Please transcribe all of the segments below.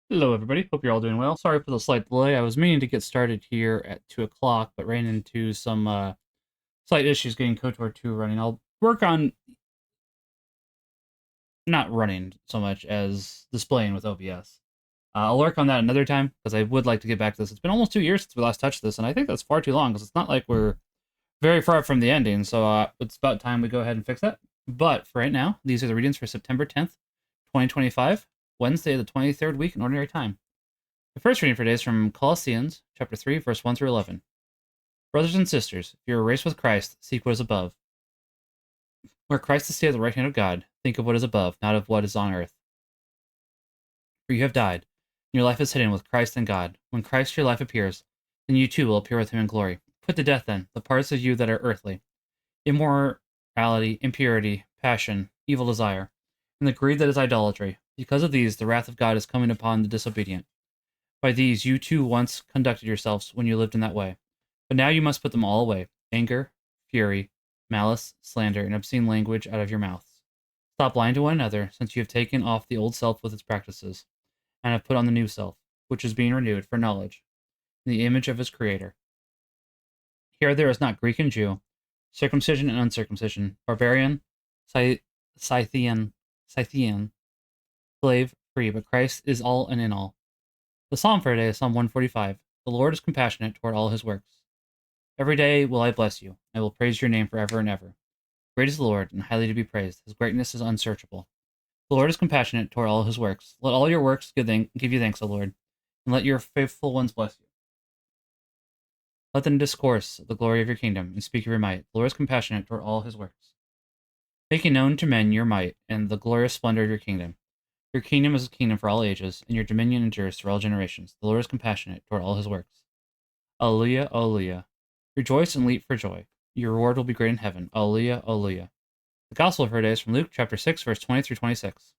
Hello, everybody. Hope you're all doing well. Sorry for the slight delay. I was meaning to get started here at 2 o'clock, but ran into some slight issues getting KOTOR 2 running. I'll work on not running so much as displaying with OBS. I'll work on that another time because I would like to get back to this. It's been almost 2 years since we last touched this, and I think that's far too long because it's not like we're very far from the ending, so it's about time we go ahead and fix that. But for right now, these are the readings for September 10th, 2025, Wednesday, the 23rd week in Ordinary Time. The first reading for today is from Colossians chapter 3, verse 1 through 11. Brothers and sisters, if you are raised with Christ, seek what is above. Where Christ is seated at the right hand of God, think of what is above, not of what is on earth. For you have died, and your life is hidden with Christ in God. When Christ your life appears, then you too will appear with him in glory. Put to death, then, the parts of you that are earthly: immorality, impurity, passion, evil desire, and the greed that is idolatry. Because of these, the wrath of God is coming upon the disobedient. By these you too once conducted yourselves when you lived in that way. But now you must put them all away: anger, fury, malice, slander, and obscene language out of your mouths. Stop lying to one another, since you have taken off the old self with its practices, and have put on the new self, which is being renewed for knowledge, in the image of its Creator. Here there is not Greek and Jew, circumcision and uncircumcision, barbarian, Scythian, Scythian, slave, free, but Christ is all and in all. The psalm for today is Psalm 145. The Lord is compassionate toward all his works. Every day will I bless you. I will praise your name forever and ever. Great is the Lord, and highly to be praised. His greatness is unsearchable. The Lord is compassionate toward all his works. Let all your works give you thanks, O Lord, and let your faithful ones bless you. Let them discourse of the glory of your kingdom, and speak of your might. The Lord is compassionate toward all his works, making known to men your might and the glorious splendor of your kingdom. Your kingdom is a kingdom for all ages, and your dominion endures through all generations. The Lord is compassionate toward all his works. Alleluia, alleluia. Rejoice and leap for joy. Your reward will be great in heaven. Alleluia, alleluia. The Gospel for today is from Luke chapter 6, verse 20 through 26.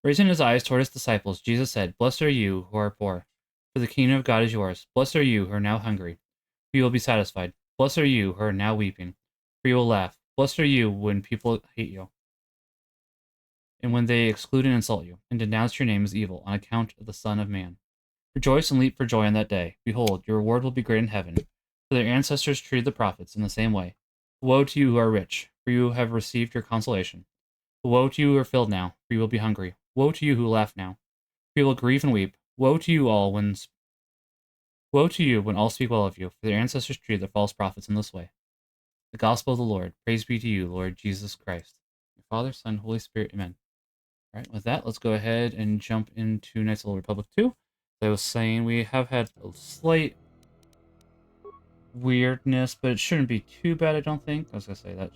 Raising his eyes toward his disciples, Jesus said, Blessed are you who are poor, for the kingdom of God is yours. Blessed are you who are now hungry, for you will be satisfied. Blessed are you who are now weeping, for you will laugh. Blessed are you when people hate you, and when they exclude and insult you, and denounce your name as evil on account of the Son of Man. Rejoice and leap for joy on that day. Behold, your reward will be great in heaven, for their ancestors treated the prophets in the same way. Woe to you who are rich, for you have received your consolation. Woe to you who are filled now, for you will be hungry. Woe to you who laugh now, for you will grieve and weep. Woe to you when all speak well of you, for their ancestors treated the false prophets in this way. The Gospel of the Lord. Praise be to you, Lord Jesus Christ. Your Father, Son, Holy Spirit. Amen. All right, with that, let's go ahead and jump into Knights of the Old Republic 2. As I was saying, we have had a slight weirdness, but it shouldn't be too bad, I don't think. I was going to say that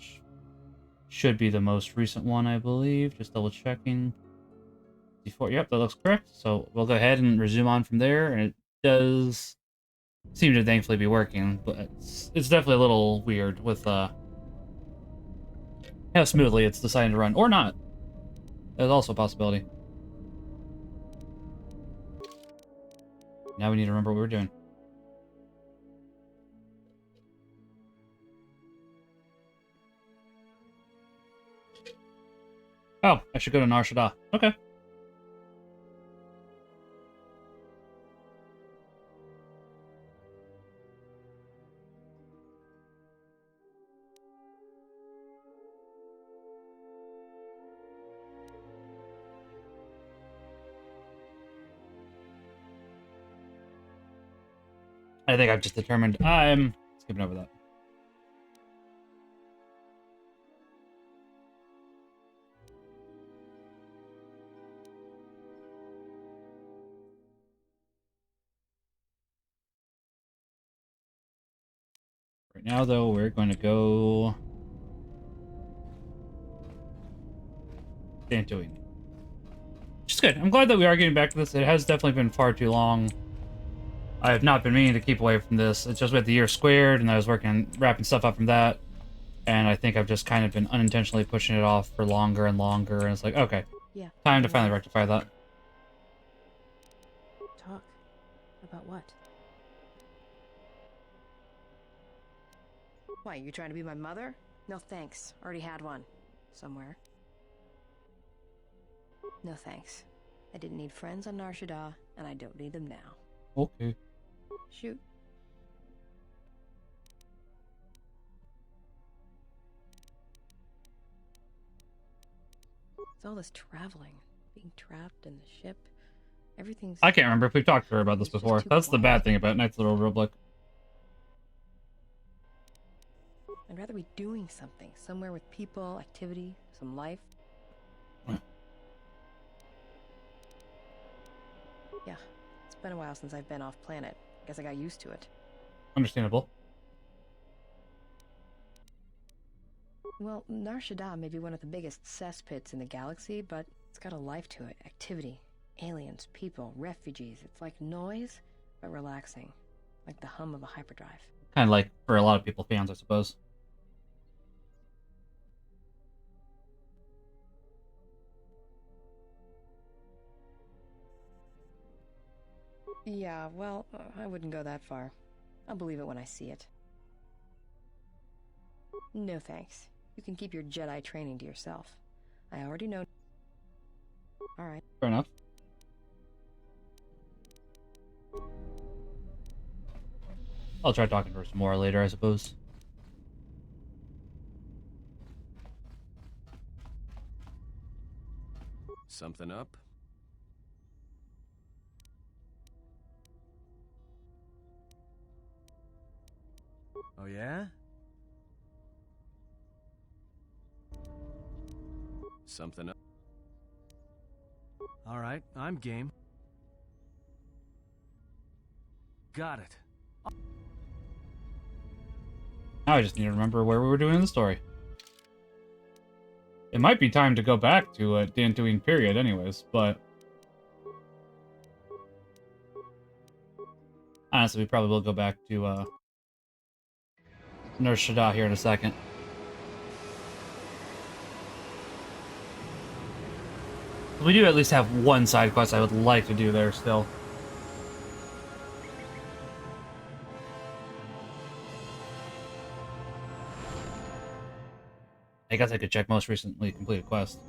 should be the most recent one, I believe. Just double checking. Before, yep, that looks correct. So we'll go ahead and resume on from there, and it does seem to thankfully be working, but it's definitely a little weird with how smoothly it's deciding to run, or not. There's also a possibility. Now we need to remember what we're doing. Oh, I should go to Nar Shaddaa. Okay. I think I've just determined I'm skipping over that. Right now, though, we're going to go Dantooine. Which is good. I'm glad that we are getting back to this. It has definitely been far too long. I have not been meaning to keep away from this. It's just with the year squared, and I was wrapping stuff up from that. And I think I've just kind of been unintentionally pushing it off for longer and longer. And it's like, okay, Yeah. time to finally rectify that. Talk. About what? Why, you trying to be my mother? No thanks. Already had one. Somewhere. No thanks. I didn't need friends on Nar Shaddaa, and I don't need them now. Okay. Shoot. It's all this traveling, being trapped in the ship. Everything's... I can't remember if we've talked to her about this It's just before. too That's the quiet. bad thing about Knight's Little Republic. I'd rather be doing something, somewhere with people, activity, some life. Yeah, it's been a while since I've been off planet. Guess I got used to it. Understandable. Well, Nar Shaddaa may be one of the biggest cesspits in the galaxy, but it's got a life to it. Activity, aliens, people, refugees. It's like noise, but relaxing. Like the hum of a hyperdrive. Kind of like for a lot of people, fans, I suppose. Yeah, well, I wouldn't go that far. I'll believe it when I see it. No thanks. You can keep your Jedi training to yourself. I already know... Alright. Fair enough. I'll try talking to her some more later, I suppose. Something up? Oh yeah? Something up? All right, I'm game. Got it. Now I just need to remember where we were doing the story. It might be time to go back to Dantooine period anyways, but... honestly, we probably will go back to Nurse Shaddaa here in a second. We do at least have one side quest I would like to do there still. I guess I could check most recently completed quest.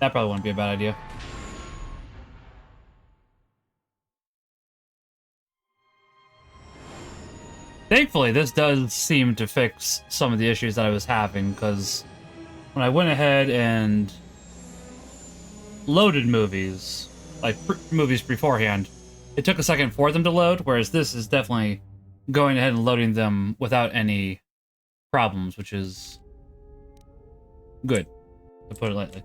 That probably wouldn't be a bad idea. Thankfully, this does seem to fix some of the issues that I was having, because when I went ahead and loaded movies, like movies beforehand, it took a second for them to load, whereas this is definitely going ahead and loading them without any problems, which is good, to put it lightly.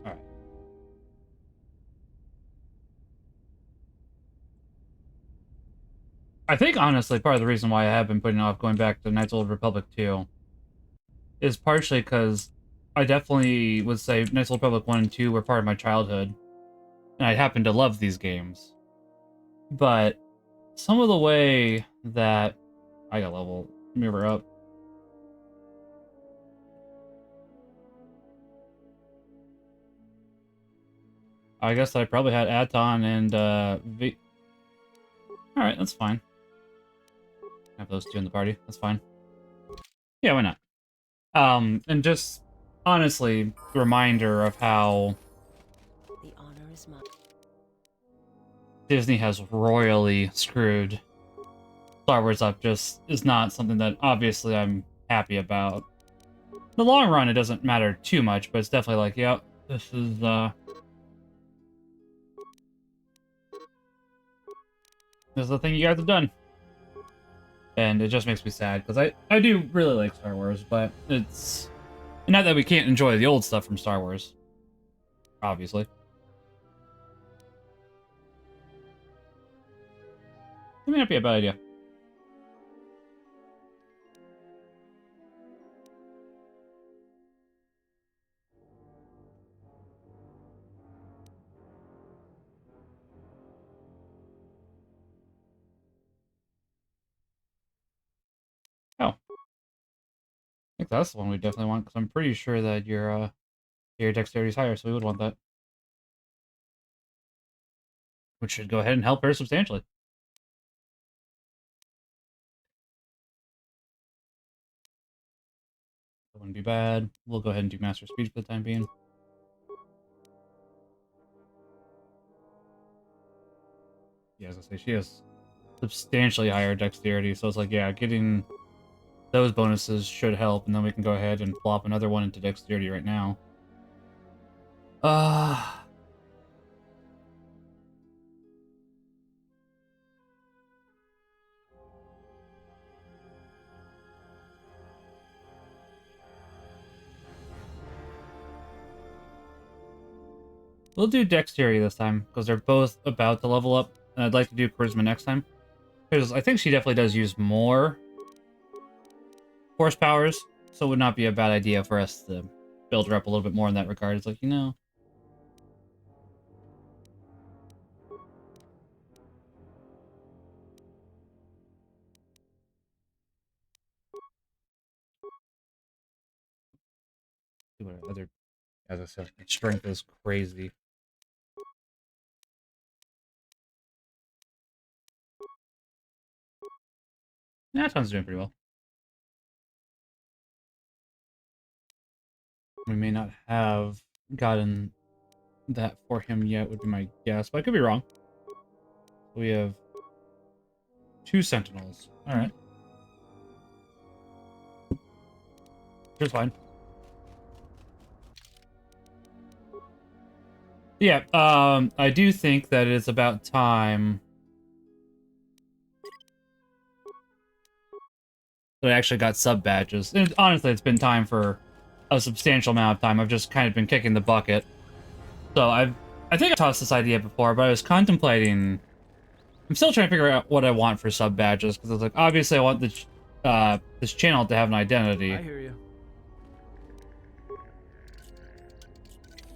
Alright. I think, honestly, part of the reason why I have been putting off going back to Knights of the Old Republic 2 is partially because I definitely would say Knights of the Old Republic 1 and 2 were part of my childhood, and I happen to love these games. But some of the way that... I got level mirror up. I guess I probably had Aton and V. Alright, that's fine. Have those two in the party. That's fine. Yeah, why not? And just honestly, reminder of how The honor is mine. Disney has royally screwed Star Wars up just is not something that obviously I'm happy about. In the long run, it doesn't matter too much, but it's definitely like, yeah, this is the thing you guys have done. And it just makes me sad, because I do really like Star Wars, but it's... not that we can't enjoy the old stuff from Star Wars. Obviously. It may not be a bad idea. Oh. I think that's the one we definitely want, because I'm pretty sure that your Your dexterity is higher, so we would want that. Which should go ahead and help her substantially. That wouldn't be bad. We'll go ahead and do Master Speech for the time being. Yeah, as I say, she has substantially higher dexterity, so it's like, yeah, getting those bonuses should help, and then we can go ahead and plop another one into dexterity right now. We'll do dexterity this time, because they're both about to level up, and I'd like to do charisma next time. Because I think she definitely does use more force powers, so it would not be a bad idea for us to build her up a little bit more in that regard. It's like, you know... See what other... As I said, strength is crazy. Yeah, that sounds doing pretty well. We may not have gotten that for him yet, would be my guess, but I could be wrong. We have 2 sentinels. Alright. Just fine. Yeah, I do think that it's about time that I actually got sub badges. And honestly, it's been time for a substantial amount of time. I've just kind of been kicking the bucket. So I think I tossed this idea before, but I was contemplating. I'm still trying to figure out what I want for sub badges, because it's like, obviously I want this channel to have an identity. I hear you.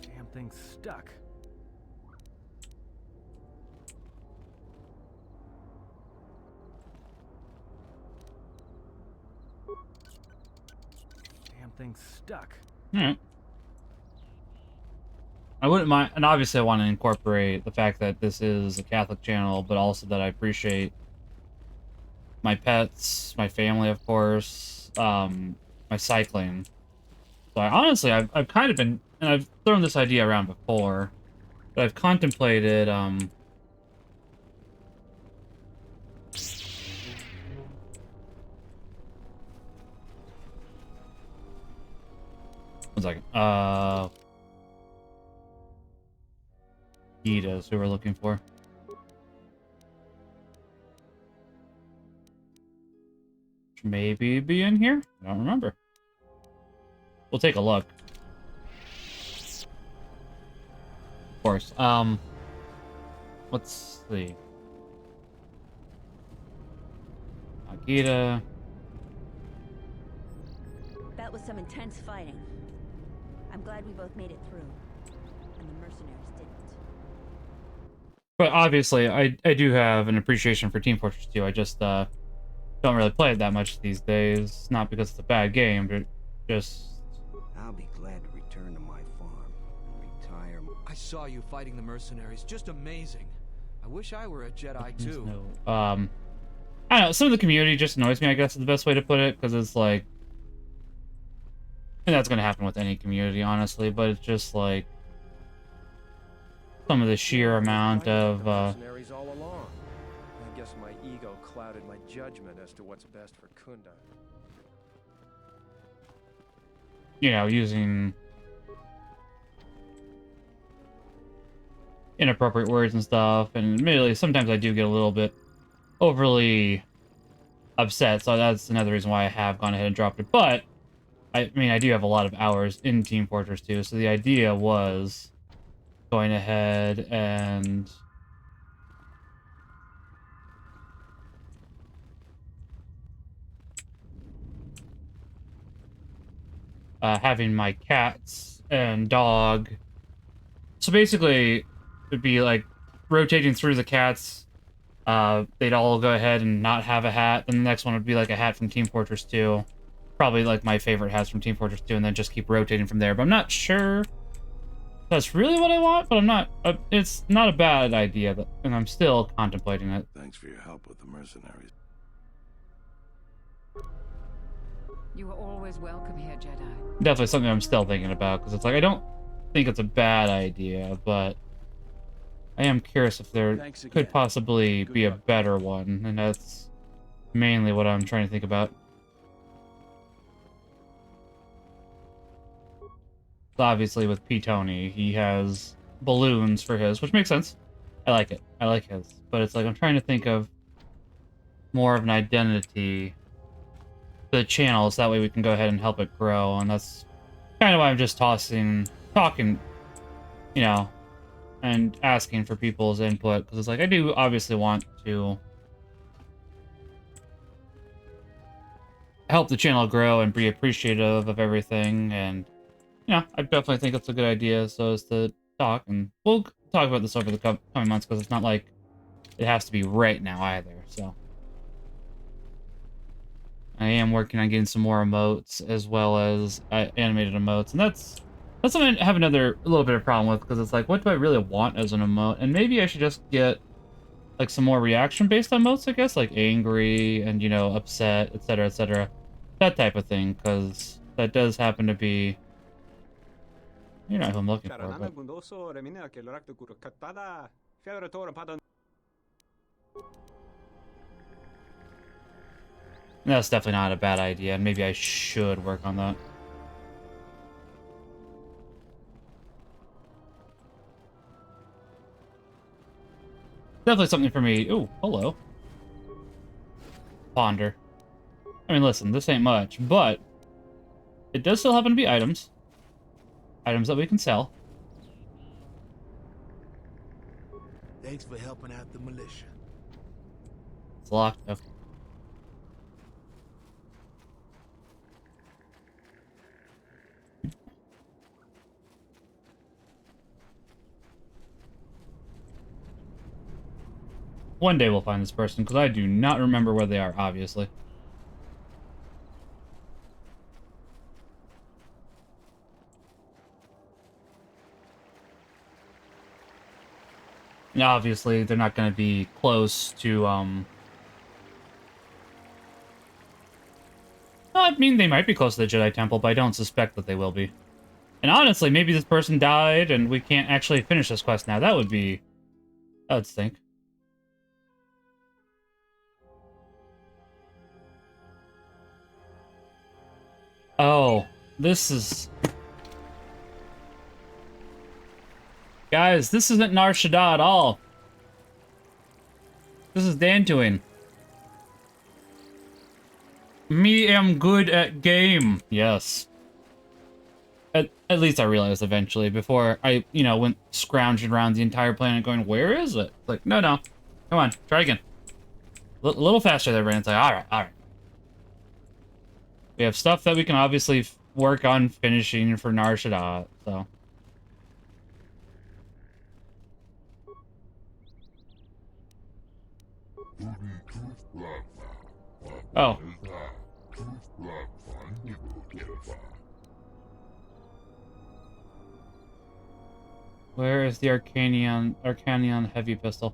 Damn thing's stuck. Damn thing's stuck. Alright. I wouldn't mind, and obviously I want to incorporate the fact that this is a Catholic channel, but also that I appreciate my pets, my family, of course, my cycling. So I've kind of been, and I've thrown this idea around before, but I've contemplated, one second, Gita's who we're looking for. Maybe be in here? I don't remember. We'll take a look. Of course. Let's see. Agita. That was some intense fighting. I'm glad we both made it through. And the mercenaries didn't. But obviously, I do have an appreciation for Team Fortress 2. I just don't really play it that much these days. Not because it's a bad game, but just... I'll be glad to return to my farm and retire. I saw you fighting the mercenaries. Just amazing. I wish I were a Jedi too. No, I don't know. Some of the community just annoys me, I guess is the best way to put it, because it's like... And that's going to happen with any community, honestly, but it's just like... Some of the sheer amount of... mercenaries all along. I guess my ego clouded my judgment as to what's best for Kunda. You know, using inappropriate words and stuff, and admittedly, sometimes I do get a little bit overly upset, so that's another reason why I have gone ahead and dropped it. But, I mean, I do have a lot of hours in Team Fortress 2, so the idea was going ahead and... having my cats and dog. So basically, it'd be like rotating through the cats. They'd all go ahead and not have a hat, and the next one would be like a hat from Team Fortress 2. Probably like my favorite hats from Team Fortress 2, and then just keep rotating from there. But I'm not sure that's really what I want, but I'm not. It's not a bad idea, and I'm still contemplating it. Thanks for your help with the mercenaries. You are always welcome here, Jedi. Definitely something I'm still thinking about, because it's like I don't think it's a bad idea, but I am curious if there could possibly be a better one, and that's mainly what I'm trying to think about. Obviously, with P. Tony, he has balloons for his, which makes sense. I like it. I like his. But it's like I'm trying to think of more of an identity for the channel, so that way we can go ahead and help it grow, and that's kind of why I'm just talking, you know, and asking for people's input, because it's like I do obviously want to help the channel grow and be appreciative of everything, and yeah, I definitely think it's a good idea, so as to talk, and we'll talk about this over the coming months, because it's not like it has to be right now either, so. I am working on getting some more emotes, as well as animated emotes, and that's something I have a little bit of problem with, because it's like, what do I really want as an emote? And maybe I should just get, like, some more reaction-based emotes, I guess, like angry, and, you know, upset, etc., etc. That type of thing, because that does happen to be... You know who I'm looking for, but... That's definitely not a bad idea, and maybe I should work on that. Definitely something for me. Ooh, hello. Ponder. I mean, listen, this ain't much, but it does still happen to be items. Items that we can sell. Thanks for helping out the militia. It's locked. Okay. One day we'll find this person, because I do not remember where they are, obviously. And obviously, they're not going to be close to, No, I mean, they might be close to the Jedi Temple, but I don't suspect that they will be. And honestly, maybe this person died, and we can't actually finish this quest now. That would stink. Oh, this is... Guys, this isn't Nar Shaddaa at all. This is Dantooine. Me am good at game. Yes. At least I realized eventually, before I, you know, went scrounging around the entire planet going, where is it? Like, no. Come on, try again. A little faster there, Brandon. It's like, alright. We have stuff that we can obviously work on finishing for Nar Shaddaa, so... Oh. Where is the Arcanion heavy pistol?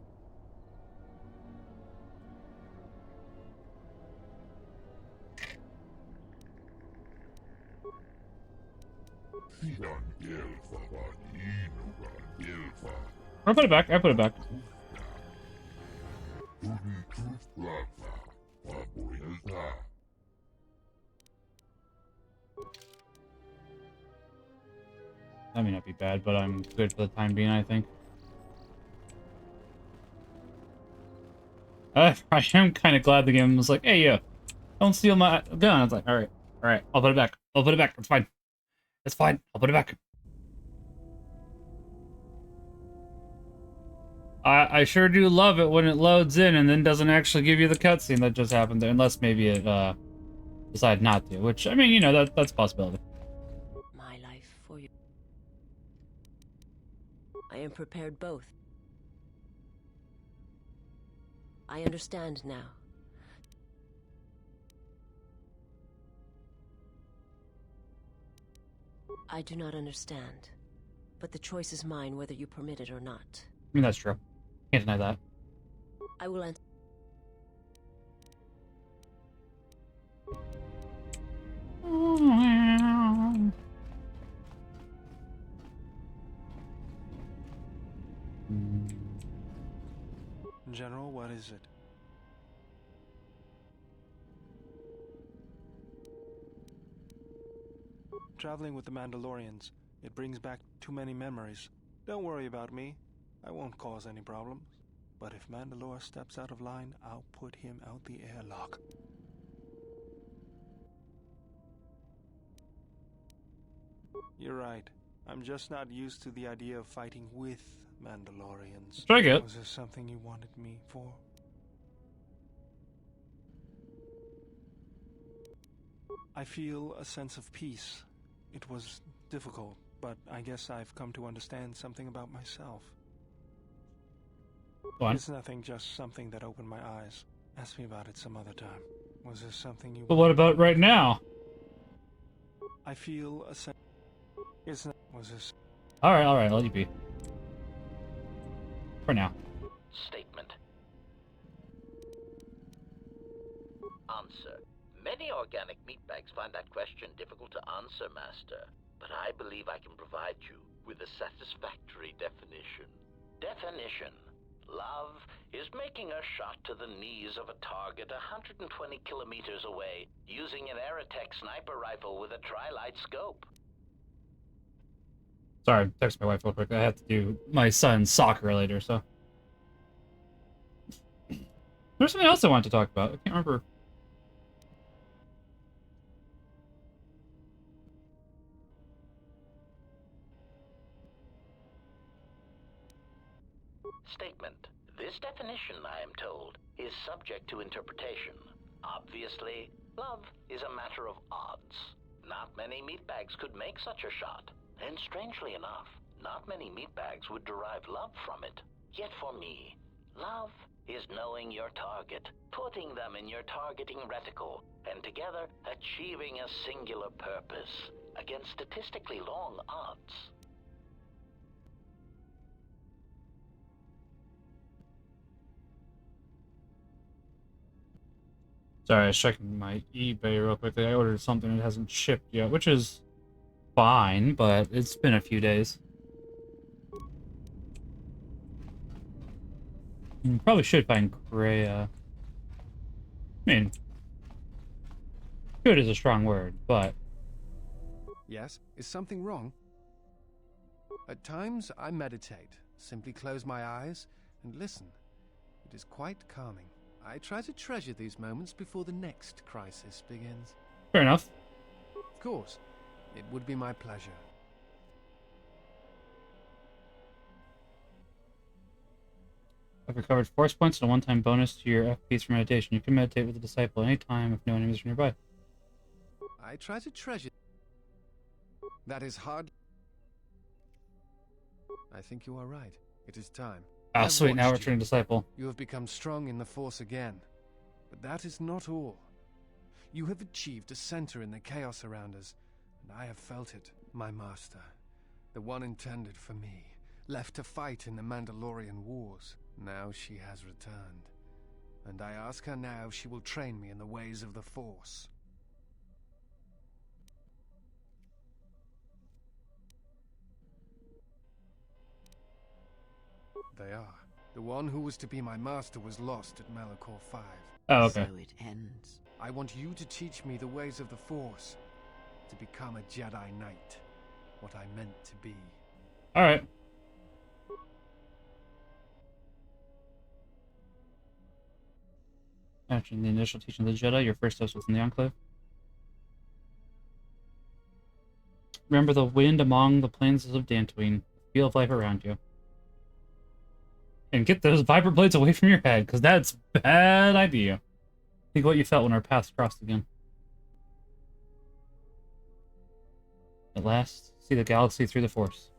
I put it back. That may not be bad, but I'm good for the time being, I think. I am kind of glad the game was like, hey, don't steal my gun. I was like, alright, I'll put it back. It's fine. I'll put it back. I sure do love it when it loads in and then doesn't actually give you the cutscene that just happened there, unless maybe it decided not to, which, I mean, you know, that's a possibility. My life for you. I am prepared both. I understand now. I do not understand. but the choice is mine whether you permit it or not. I mean, that's true. Can't deny that. I will answer. General, what is it? Traveling with the Mandalorians, it brings back too many memories. Don't worry about me. I won't cause any problems. But if Mandalore steps out of line, I'll put him out the airlock. You're right. I'm just not used to the idea of fighting with Mandalorians. Strike it. Was there something you wanted me for? I feel a sense of peace. It was difficult, but I guess I've come to understand something about myself. It's nothing, just something that opened my eyes. Ask me about it some other time. Was there something you... But what about right now? I feel a sense... It's not... Was this... Alright, I'll let you be. For now. Statement. Answer. Many organic meatbags find that question difficult to answer, Master. But I believe I can provide you with a satisfactory definition. Definition. Love is making a shot to the knees of a target 120 kilometers away using an Aerotech sniper rifle with a tri-light scope. Sorry, text my wife real quick. I have to do my son's soccer later, so. There's something else I wanted to talk about. I can't remember. Statement. This definition, I am told, is subject to interpretation. Obviously, love is a matter of odds. Not many meatbags could make such a shot. And strangely enough, not many meatbags would derive love from it. Yet for me, love is knowing your target, putting them in your targeting reticle, and together achieving a singular purpose against statistically long odds. Sorry, I was checking my eBay real quickly. I ordered something that hasn't shipped yet, which is fine, but it's been a few days. Probably should find Greya. I mean, good is a strong word, but... Yes? Is something wrong? At times, I meditate. Simply close my eyes and listen. It is quite calming. I try to treasure these moments before the next crisis begins. Fair enough. Of course. It would be my pleasure. I've recovered force points and a one-time bonus to your FPs for meditation. You can meditate with a disciple anytime if no enemies are nearby. I try to treasure... That is hard... I think you are right. It is time. Ah, sweet, now we're turning disciple. You have become strong in the Force again. But that is not all. You have achieved a center in the chaos around us, and I have felt it. My master, the one intended for me, left to fight in the Mandalorian wars. Now she has returned. And I ask her now if she will train me in the ways of the Force. They are. The one who was to be my master was lost at Malachor 5. Oh, okay. So it ends. I want you to teach me the ways of the Force. To become a Jedi Knight. What I meant to be. Alright. After the initial teaching of the Jedi, your first steps within the Enclave. Remember the wind among the plains of Dantooine. Feel of life around you. And get those viper blades away from your head, because that's a bad idea. Think what you felt when our paths crossed again. At last, see the galaxy through the Force.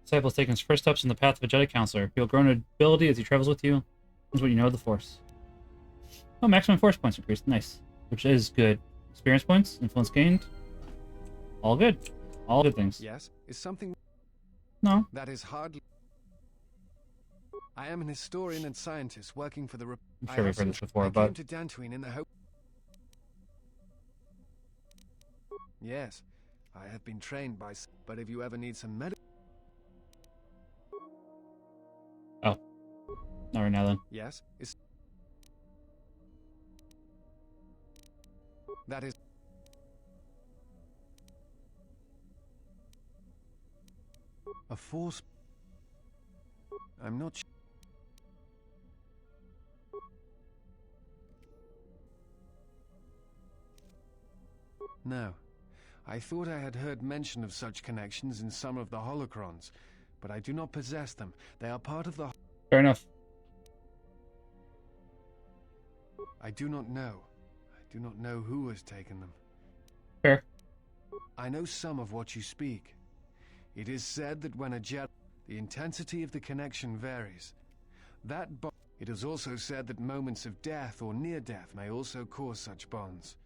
Disciple is taking his first steps in the path of a Jedi Counselor. He'll grow in ability as he travels with you. This is what you know of the Force. Oh, maximum Force points increased. Nice. Which is good. Experience points, influence gained. All good. All good things. Yes, is something... No. That is hardly... I am an historian and scientist working for the... I'm sure we've heard this before, I but... came to Dantooine in the hope... Yes, I have been trained by... But if you ever need some medical... Oh. Not right now, then. Yes, is... That is... A force... I'm not sure... No. I thought I had heard mention of such connections in some of the holocrons, but I do not possess them. They are part of the... Fair enough. I do not know. I do not know who has taken them. Fair. I know some of what you speak. It is said that when a jet... The intensity of the connection varies. It is also said that moments of death or near death may also cause such bonds.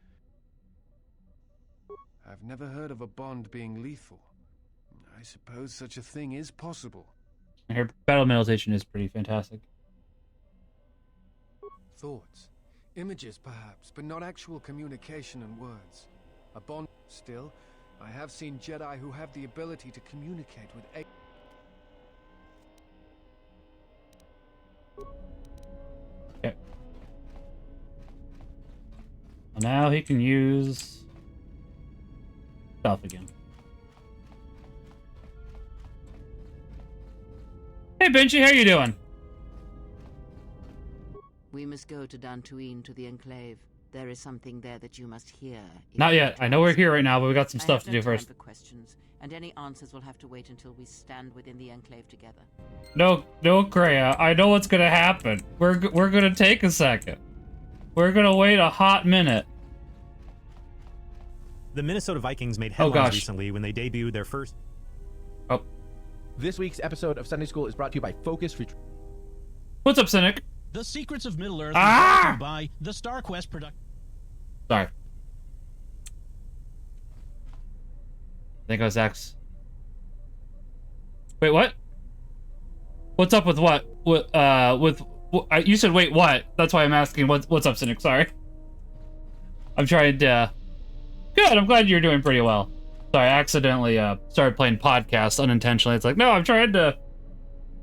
I've never heard of a bond being lethal. I suppose such a thing is possible. Her battle meditation is pretty fantastic. Thoughts. Images, perhaps, but not actual communication and words. A bond... Still, I have seen Jedi who have the ability to communicate with... Okay. Well, now he can use... stuff again. Hey, Benji, how you doing? We must go to Dantooine, to the Enclave. There is something there that you must hear. Not yet. I know we're here right now, but we got some stuff to do first. For questions, and any answers will have to wait until we stand within the Enclave together. No, Kreia. I know what's gonna happen. We're gonna take a second. We're gonna wait a hot minute. The Minnesota Vikings made headlines recently when they debuted their first... Oh. This week's episode of Sunday School is brought to you by Focus... What's up, Cynic? The Secrets of Middle-earth is brought to you by the StarQuest production. Sorry. I think I was X. Wait, what? What's up with what? You said wait, what? That's why I'm asking what's up, Cynic. Sorry. I'm trying to... Good, I'm glad you're doing pretty well. Sorry, I accidentally started playing podcasts unintentionally. It's like, no, I'm trying to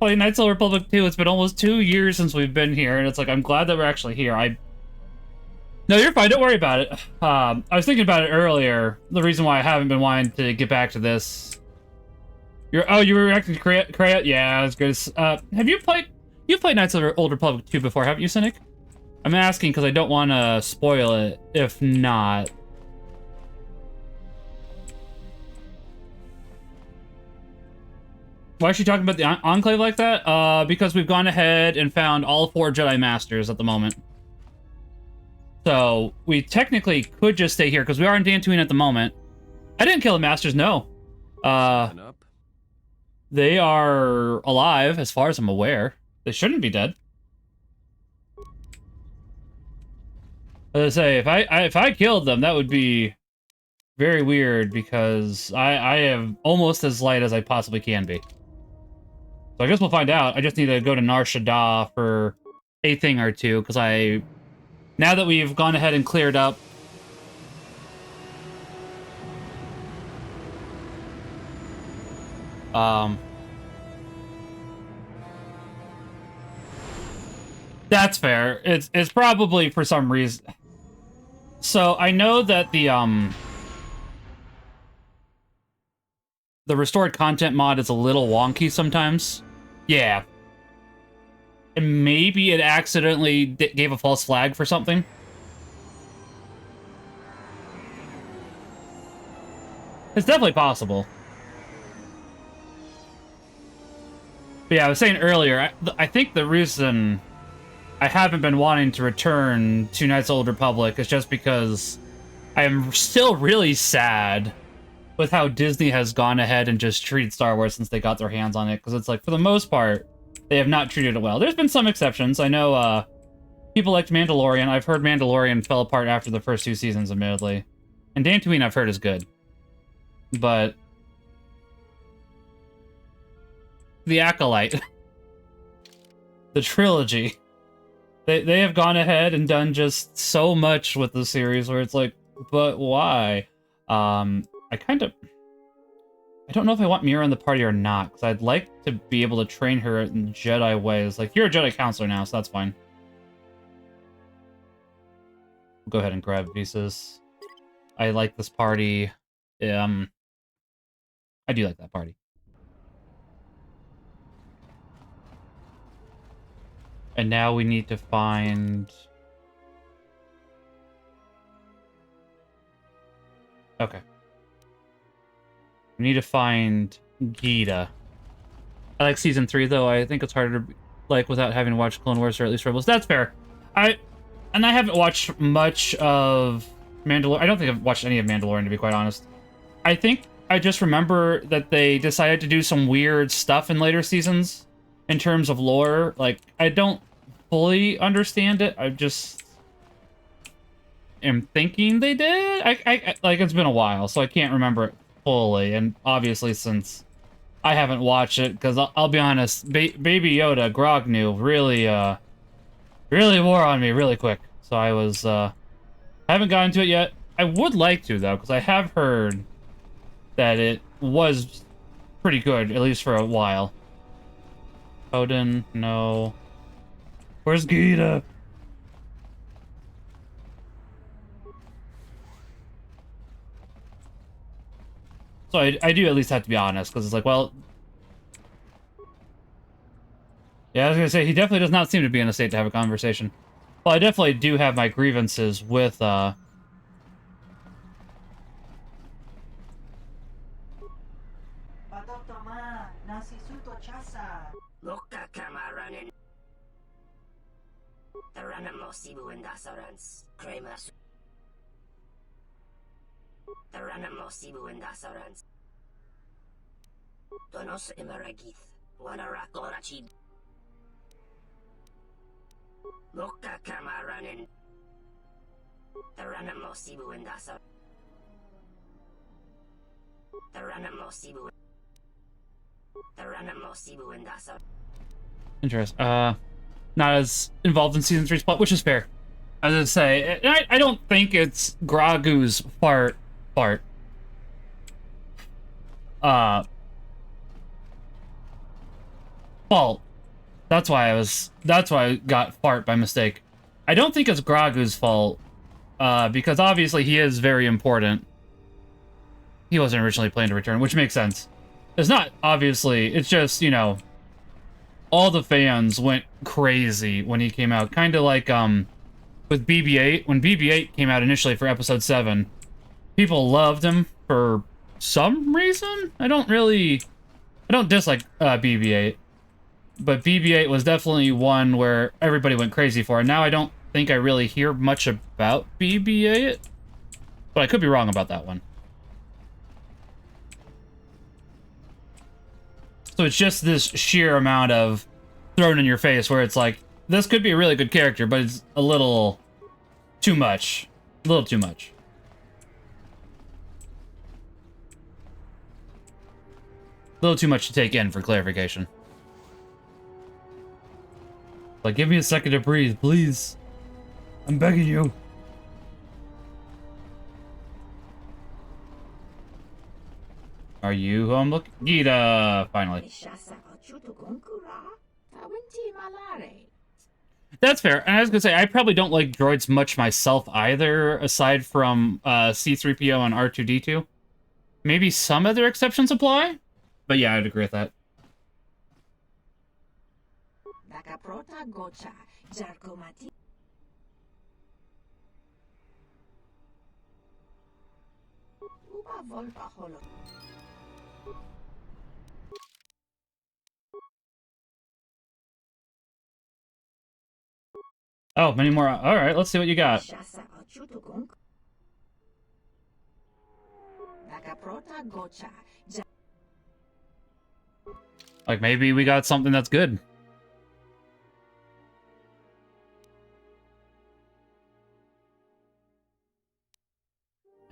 play Knights of the Republic 2. It's been almost 2 years since we've been here, and it's like, I'm glad that we're actually here. No, you're fine, don't worry about it. I was thinking about it earlier. The reason why I haven't been wanting to get back to this. You were reacting to Kreia? Yeah, that's good. You've played Knights of the Old Republic 2 before, haven't you, Cynic? I'm asking because I don't want to spoil it, if not. Why is she talking about the Enclave like that? Because we've gone ahead and found all 4 Jedi Masters at the moment. So, we technically could just stay here, because we are in Dantooine at the moment. I didn't kill the Masters, no. They are alive, as far as I'm aware. They shouldn't be dead. As I say, if I killed them, that would be very weird, because I am almost as light as I possibly can be. So I guess we'll find out. I just need to go to Nar Shaddaa for a thing or two, because now that we've gone ahead and cleared up that's fair. It's probably for some reason. So I know that the restored content mod is a little wonky sometimes. Yeah. And maybe it accidentally gave a false flag for something. It's definitely possible. But yeah, I was saying earlier, I think the reason I haven't been wanting to return to Knights of the Old Republic is just because I am still really sad with how Disney has gone ahead and just treated Star Wars since they got their hands on it. Because it's like, for the most part, they have not treated it well. There's been some exceptions. I know people liked Mandalorian. I've heard Mandalorian fell apart after the first 2 seasons, admittedly. And Dantooine, I've heard, is good. but the Acolyte, the trilogy, they have gone ahead and done just so much with the series where it's like, but why? I don't know if I want Mira in the party or not, because I'd like to be able to train her in Jedi ways. Like, you're a Jedi counselor now, so that's fine. Go ahead and grab visas. I like this party. I do like that party. And now we need to find... Okay. We need to find Gita. I like Season 3, though. I think it's harder to like without having watched Clone Wars or at least Rebels. That's fair. I haven't watched much of Mandalorian. I don't think I've watched any of Mandalorian, to be quite honest. I think I just remember that they decided to do some weird stuff in later seasons in terms of lore. Like, I don't fully understand it. I just am thinking they did. I like, it's been a while, so I can't remember it fully. And obviously, since I haven't watched it, because I'll be honest, Baby Yoda, Grognu, really wore on me really quick. So I was, haven't gotten to it yet. I would like to, though, because I have heard that it was pretty good, at least for a while. Odin, no. Where's Gita? So I do at least have to be honest, because it's like, well... Yeah, I was going to say, he definitely does not seem to be in a state to have a conversation. Well, I definitely do have my grievances with, Donos Imaragith, Wanarakorachid. Loka Kamaranin. Taranamo Sibu and Dasar. Taranamo Sibu. Taranamo Sibu and Dasar. Interesting. Not as involved in Season 3's plot, which is fair. As I say, I don't think it's Gragu's fault. That's why I got fart by mistake. I don't think it's Gragu's fault, because obviously he is very important. He wasn't originally planned to return, which makes sense. It's not, obviously, it's just, you know, all the fans went crazy when he came out. Kind of like, with BB-8. When BB-8 came out initially for Episode 7, people loved him for some reason. I don't dislike BB-8. But BB-8 was definitely one where everybody went crazy for. And now I don't think I really hear much about BB-8. But I could be wrong about that one. So it's just this sheer amount of thrown in your face where it's like, this could be a really good character, but it's a little too much. A little too much. A little too much to take in for clarification. Like, give me a second to breathe, please. I'm begging you. Are you who I'm looking? Gita, finally. That's fair. And I was gonna say, I probably don't like droids much myself either, aside from C-3PO and R2-D2. Maybe some other exceptions apply? But yeah, I'd agree with that. Oh, many more. All right, let's see what you got. Like, maybe we got something that's good.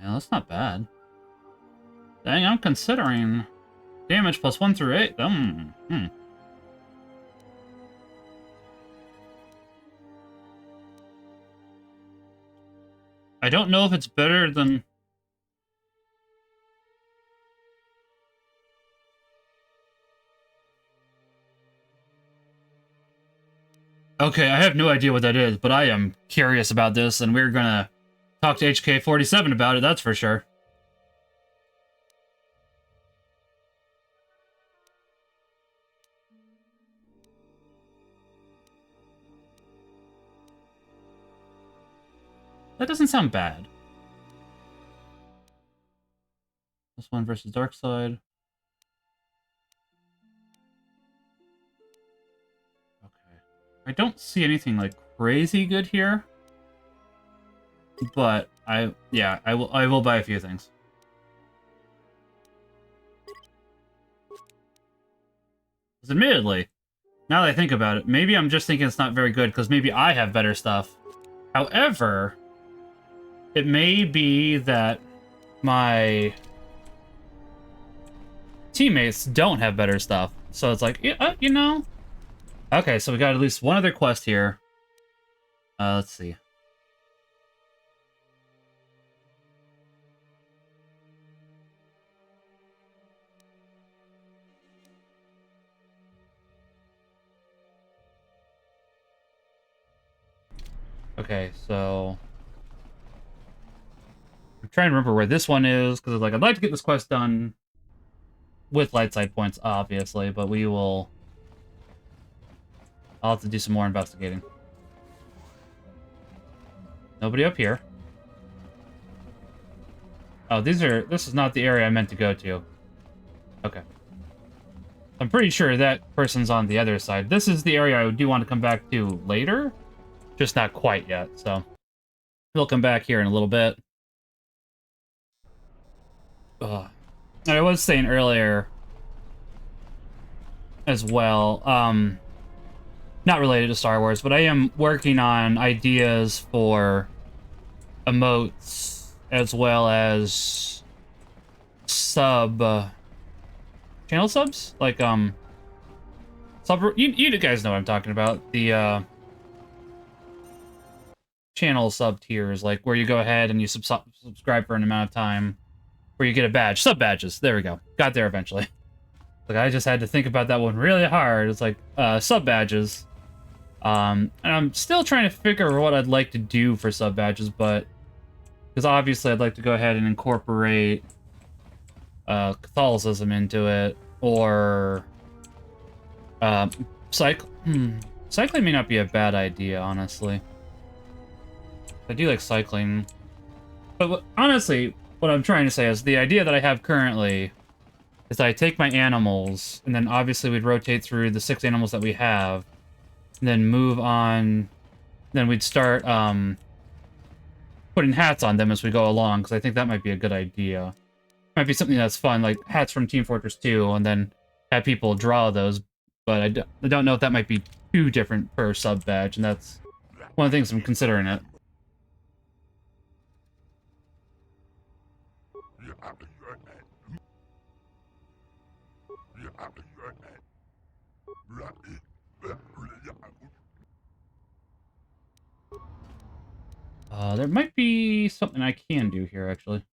Yeah, that's not bad. Dang, I'm considering damage plus 1 through 8. I don't know if it's better than... Okay, I have no idea what that is, but I am curious about this, and we're gonna talk to HK47 about it, that's for sure. That doesn't sound bad. This one versus Dark Side. Okay. I don't see anything like crazy good here. But I will buy a few things. Because admittedly, now that I think about it, maybe I'm just thinking it's not very good because maybe I have better stuff. However, it may be that my teammates don't have better stuff. So it's like, yeah, you know. Okay, so we got at least one other quest here. Let's see. Okay, so I'm trying to remember where this one is, because like I'd like to get this quest done with light side points, obviously, but I'll have to do some more investigating. Nobody up here. Oh, this is not the area I meant to go to. Okay. I'm pretty sure that person's on the other side. This is the area I do want to come back to later. Just not quite yet, so we'll come back here in a little bit. Ugh. I was saying earlier as well, not related to Star Wars, but I am working on ideas for emotes as well as channel subs, like you guys know what I'm talking about, the channel sub tiers, like where you go ahead and you subscribe for an amount of time where you get a badge. Sub badges, there we go, got there eventually. Like I just had to think about that one really hard. It's like sub badges, and I'm still trying to figure out what I'd like to do for sub badges, but because obviously I'd like to go ahead and incorporate Catholicism into it, or cycling may not be a bad idea, honestly. I do like cycling, but honestly, what I'm trying to say is the idea that I have currently is that I take my animals, and then obviously we'd rotate through the 6 animals that we have, and then move on. Then we'd start putting hats on them as we go along, because I think that might be a good idea. Might be something that's fun, like hats from Team Fortress 2, and then have people draw those. But I don't know if that might be too different per sub badge, and that's one of the things I'm considering it. There might be something I can do here, actually.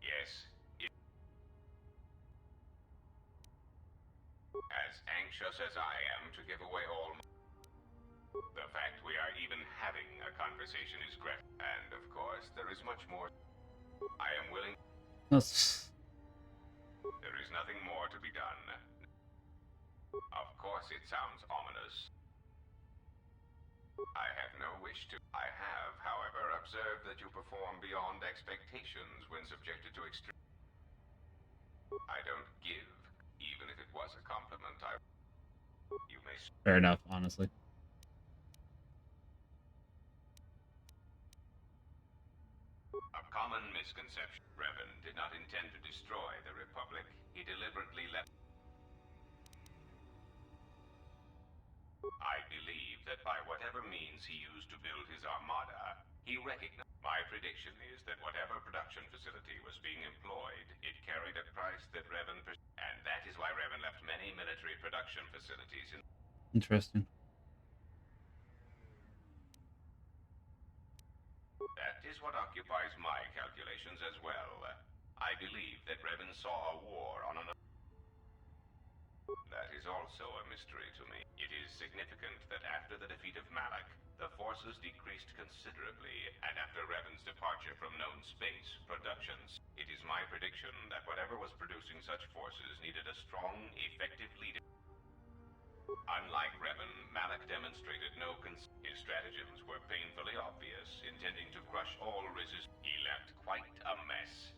Yes. As anxious as I am to give away all... The fact we are even having a conversation is great. And of course, there is much more. I am willing... There is nothing more to be done. Of course, it sounds ominous. I have no wish to... I have, however, observed that you perform beyond expectations when subjected to extreme... I don't give, even if it was a compliment. You may... Fair enough, honestly. A common misconception. Revan did not intend to destroy the Republic. He deliberately left. I believe that by whatever means he used to build his armada, he recognized. My prediction is that whatever production facility was being employed, it carried a price that Revan, and that is why Revan left many military production facilities in. Interesting. That is what occupies my calculations as well. I believe that Revan saw a war on another. That is also a mystery to me. It is significant that after the defeat of Malak, the forces decreased considerably, and after Revan's departure from known space productions, it is my prediction that whatever was producing such forces needed a strong, effective leader. Unlike Revan, Malak demonstrated no his stratagems were painfully obvious, intending to crush all resistance. He left quite a mess.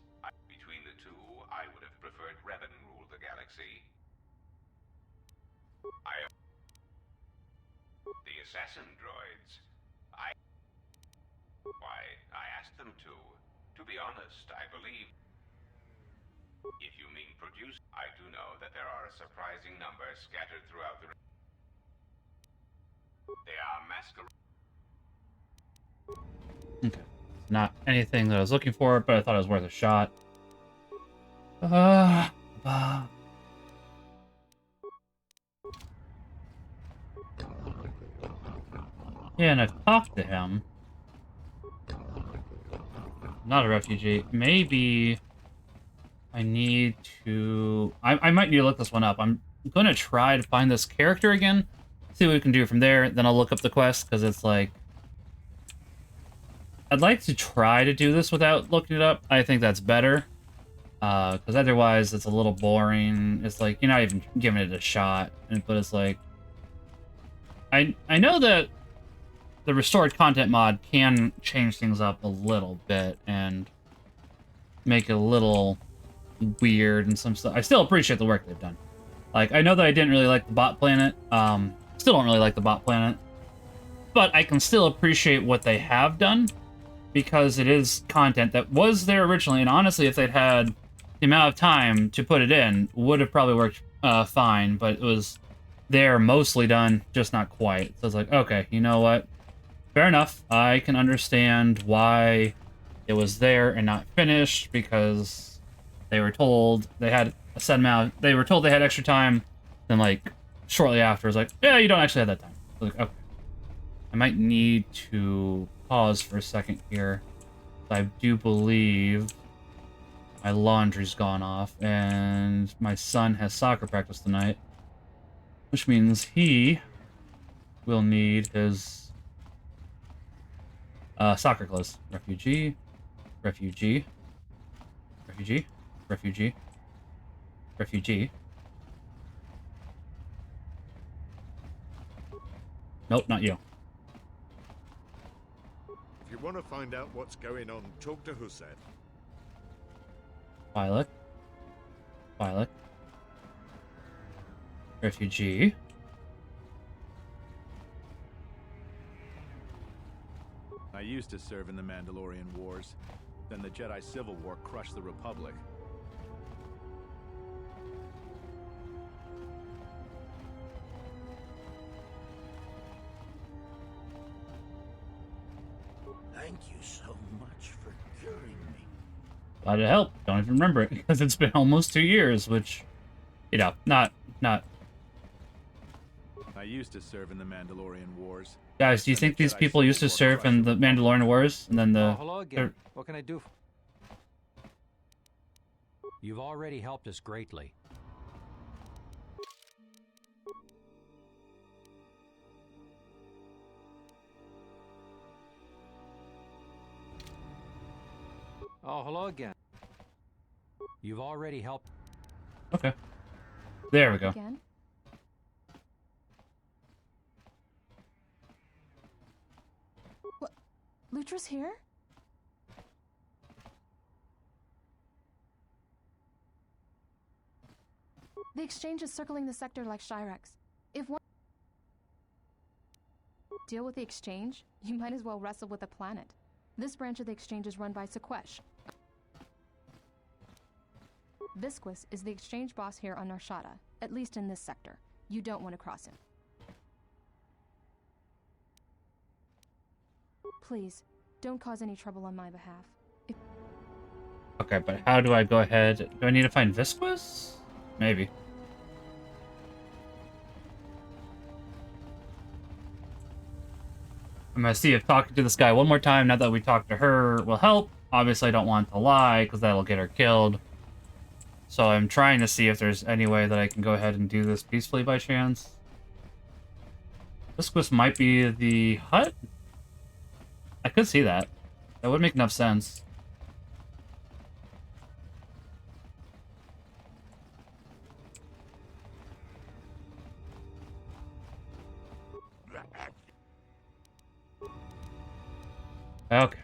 Between the two, I would have preferred Revan rule the galaxy. The assassin droids. Why, I asked them to. To be honest, I believe. If you mean produce, I do know that there are a surprising number scattered throughout the. They are masquerading. Okay. Not anything that I was looking for, but I thought it was worth a shot. Yeah, and I've talked to him. Not a refugee. Maybe I need to... I might need to look this one up. I'm going to try to find this character again, see what we can do from there. Then I'll look up the quest, because it's like... I'd like to try to do this without looking it up. I think that's better. Because otherwise, it's a little boring. It's like, you're not even giving it a shot. But it's like... I know that the restored content mod can change things up a little bit and make it a little weird and some stuff. I still appreciate the work they've done. Like, I know that I didn't really like the bot planet. Still don't really like the bot planet. But I can still appreciate what they have done, because it is content that was there originally, and honestly, if they'd had the amount of time to put it in, would have probably worked fine, but it was there, mostly done, just not quite. So it's like, okay, you know what? Fair enough. I can understand why it was there and not finished, because they were told they had a set amount. They were told they had extra time, then like shortly after, it's like, yeah, you don't actually have that time. So like, okay. I might need to pause for a second here. I do believe my laundry's gone off, and my son has soccer practice tonight, which means he will need his soccer clothes. Refugee, refugee, refugee, refugee, refugee. Nope, not you. If you want to find out what's going on, talk to Hussein. Violet. Violet. Refugee. I used to serve in the Mandalorian Wars. Then the Jedi Civil War crushed the Republic. Thank you so much for curing me. Glad to help. Don't even remember it, because it's been almost 2 years, which, you know, not... I used to serve in the Mandalorian Wars. Guys, do you think these people used to serve in the Mandalorian Wars, and then the... hello again. What can I do? You've already helped us greatly. Oh, hello again. You've already helped. Okay. There we go. Again? What? Lutra's here? The exchange is circling the sector like Shyrex. If one deal with the exchange, you might as well wrestle with the planet. This branch of the exchange is run by Sequesh. Visquis is the exchange boss here on Narshada, at least in this sector. You don't want to cross him. Please, don't cause any trouble on my behalf. Okay, but how do I go ahead? Do I need to find Visquis? Maybe. I'm gonna see if talking to this guy one more time, now that we talked to her, will help. Obviously, I don't want to lie, because that'll get her killed. So I'm trying to see if there's any way that I can go ahead and do this peacefully by chance. Visquis might be the hut? I could see that. That would make enough sense. Okay.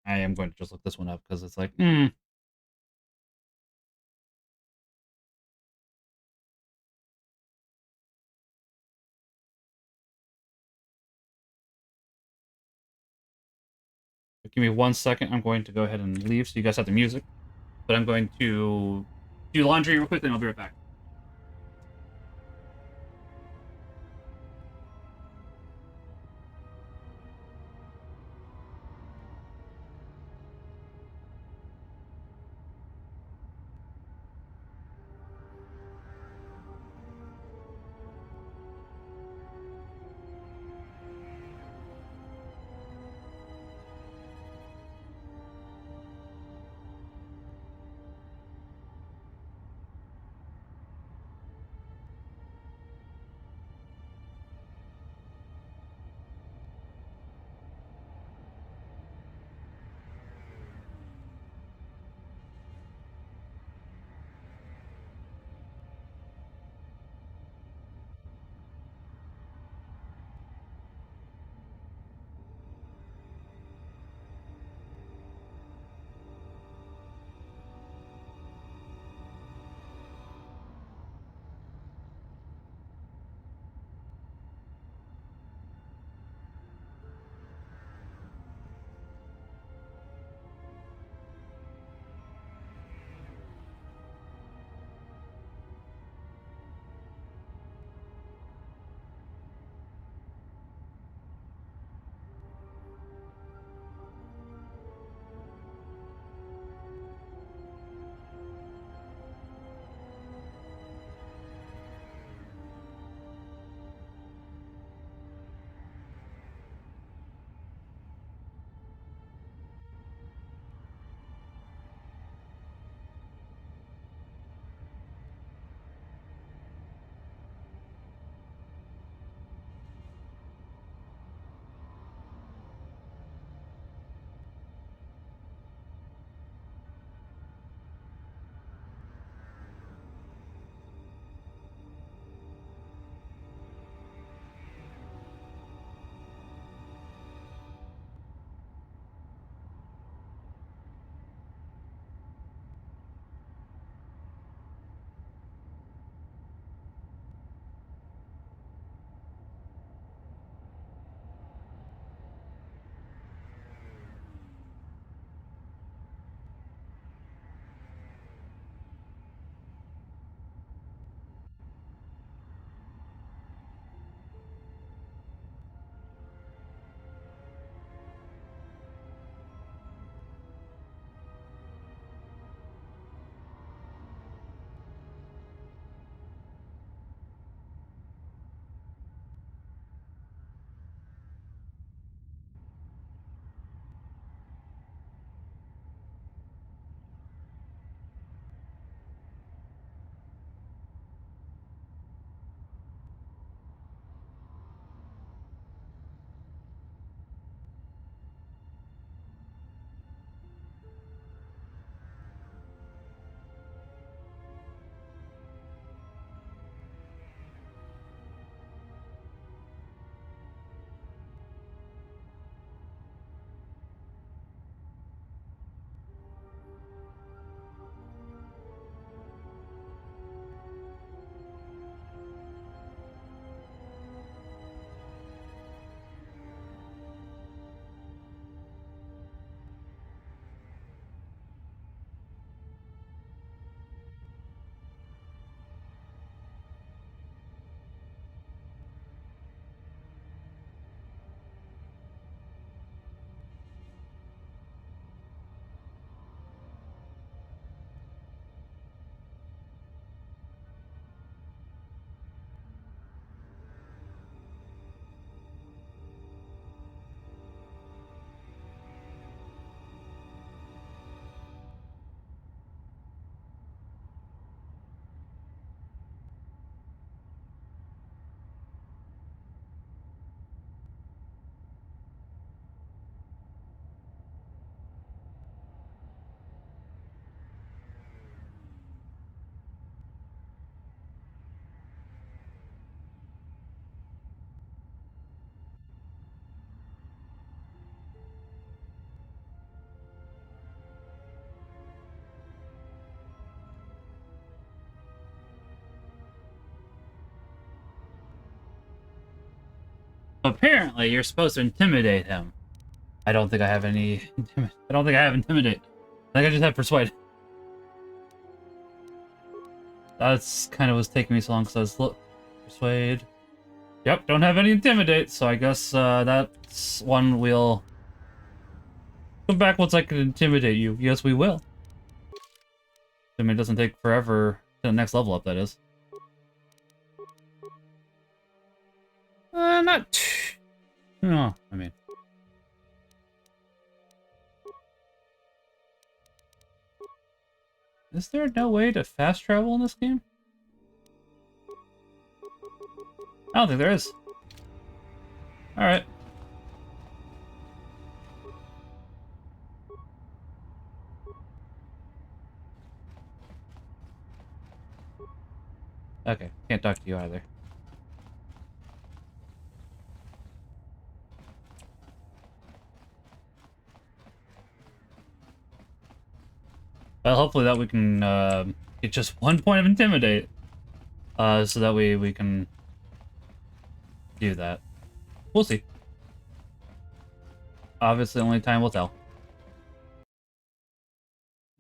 I am going to just look this one up because it's like, Give me 1 second. I'm going to go ahead and leave so you guys have the music. But I'm going to do laundry real quick, and I'll be right back. Apparently, you're supposed to intimidate him. I don't think I have any. I don't think I have intimidate. I think I just have persuade. That's kind of what's taking me so long because I was persuade. Yep, don't have any intimidate, so I guess that's one we'll come back once I can intimidate you. Yes, we will. I mean, it doesn't take forever to the next level up, that is. Not... No, I mean... Is there no way to fast travel in this game? I don't think there is. Alright. Okay, can't talk to you either. Well, hopefully that we can get just 1 point of intimidate, so that we can do that. We'll see. Obviously, only time will tell.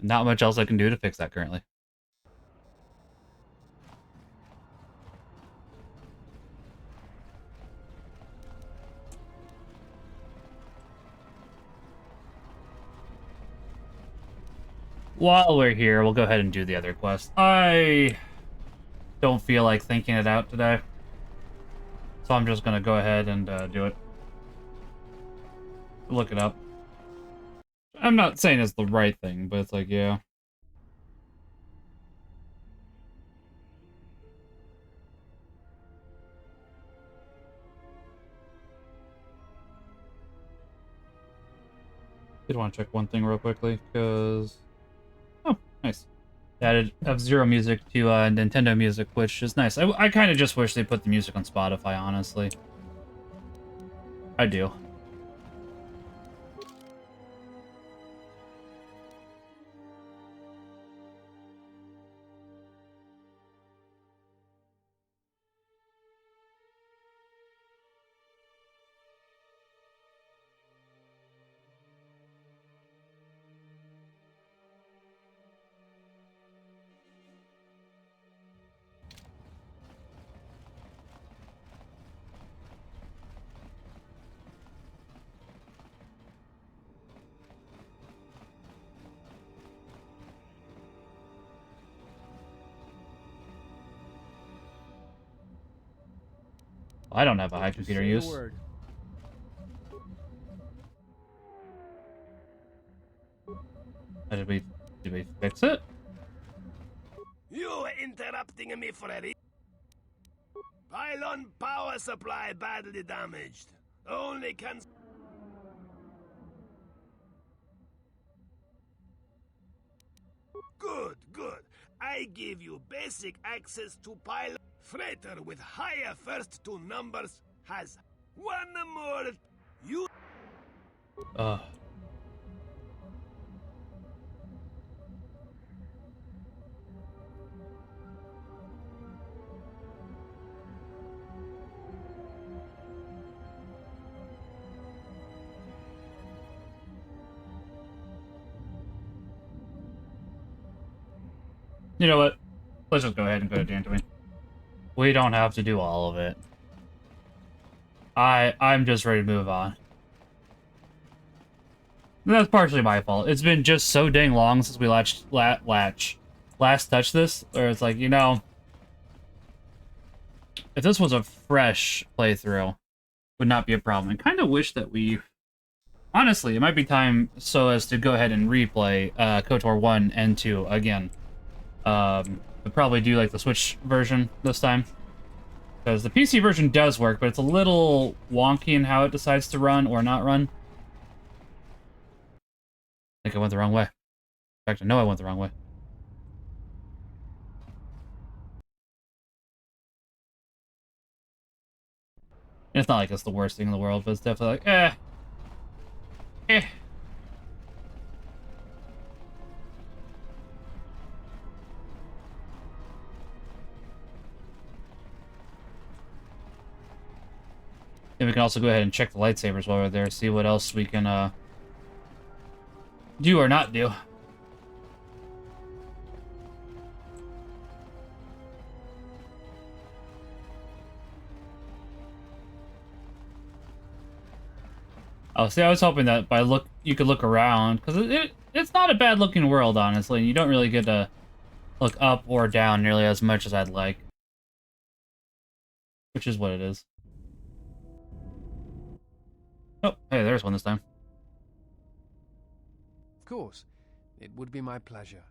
Not much else I can do to fix that currently. While we're here, we'll go ahead and do the other quest. I don't feel like thinking it out today, so I'm just gonna go ahead and do it. Look it up. I'm not saying it's the right thing, but it's like, yeah. Did want to check one thing real quickly, because... Oh, nice. They added F-Zero music to Nintendo Music, which is nice. I kind of just wish they put the music on Spotify, honestly. I do. I don't have a high computer use. Did we fix it? You interrupting me, Freddy. Pylon power supply badly damaged. Only can... Good, good. I give you basic access to pylon. Freighter with higher first two numbers has one more. You... You know what? Let's just go ahead and go to Dantooine. We don't have to do all of it. I'm just ready to move on. That's partially my fault. It's been just so dang long since we last touched this, where it's like, you know, if this was a fresh playthrough, would not be a problem. I kind of wish that we... Honestly, it might be time so as to go ahead and replay KOTOR 1 and 2 again. We'll probably do like the Switch version this time, because the PC version does work, but it's a little wonky in how it decides to run or not run. I think I went the wrong way. In fact, I know I went the wrong way. It's not like it's the worst thing in the world, but it's definitely like, eh. Then we can also go ahead and check the lightsabers while we're there, see what else we can do or not do. Oh, see, I was hoping that you could look around, because it's not a bad looking world, honestly. You don't really get to look up or down nearly as much as I'd like. Which is what it is. Oh, hey, there's one this time. Of course. It would be my pleasure.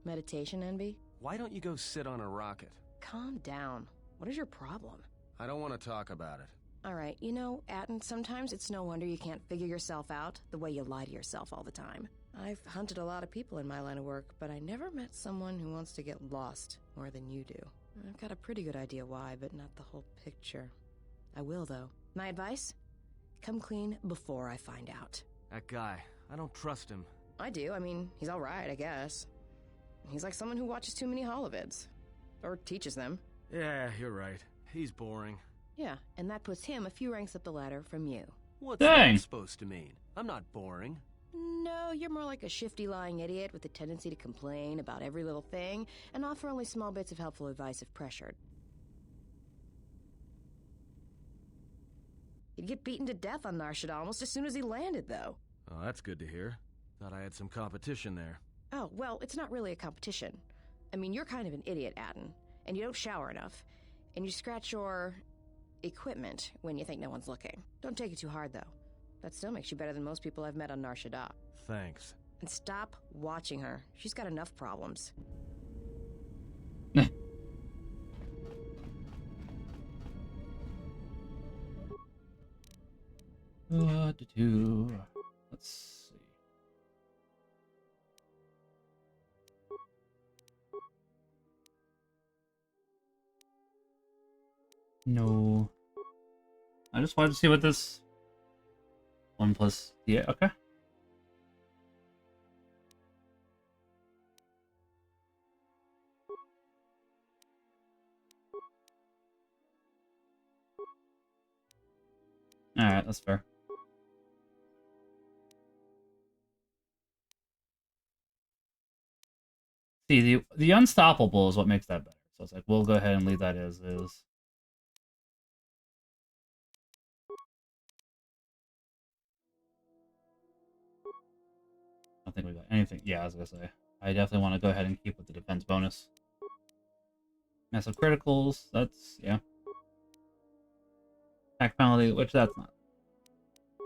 Meditation envy? Why don't you go sit on a rocket? Calm down. What is your problem? I don't want to talk about it. Alright, you know, Atten, sometimes it's no wonder you can't figure yourself out the way you lie to yourself all the time. I've hunted a lot of people in my line of work, but I never met someone who wants to get lost more than you do. I've got a pretty good idea why, but not the whole picture. I will, though. My advice? Come clean before I find out. That guy, I don't trust him. I do. I mean, he's alright, I guess. He's like someone who watches too many holovids. Or teaches them. Yeah, you're right. He's boring. Yeah, and that puts him a few ranks up the ladder from you. What's Dang. that supposed to mean? I'm not boring. No, you're more like a shifty, lying idiot with a tendency to complain about every little thing and offer only small bits of helpful advice if pressured. He'd get beaten to death on Nar Shaddaa almost as soon as he landed, though. Oh, that's good to hear. Thought I had some competition there. Oh, well, it's not really a competition. I mean, you're kind of an idiot, Atten, and you don't shower enough, and you scratch your equipment when you think no one's looking. Don't take it too hard, though. That still makes you better than most people I've met on Nar Shaddaa. Thanks. And stop watching her. She's got enough problems. What to do? Let's see. No. I just wanted to see what this 1 plus. Yeah, okay. Alright, that's fair. See, the unstoppable is what makes that better. So it's like, we'll go ahead and leave that as is. I don't think we got anything. Yeah, I was gonna say. I definitely want to go ahead and keep with the defense bonus. Massive criticals, that's, yeah. Attack penalty, which that's not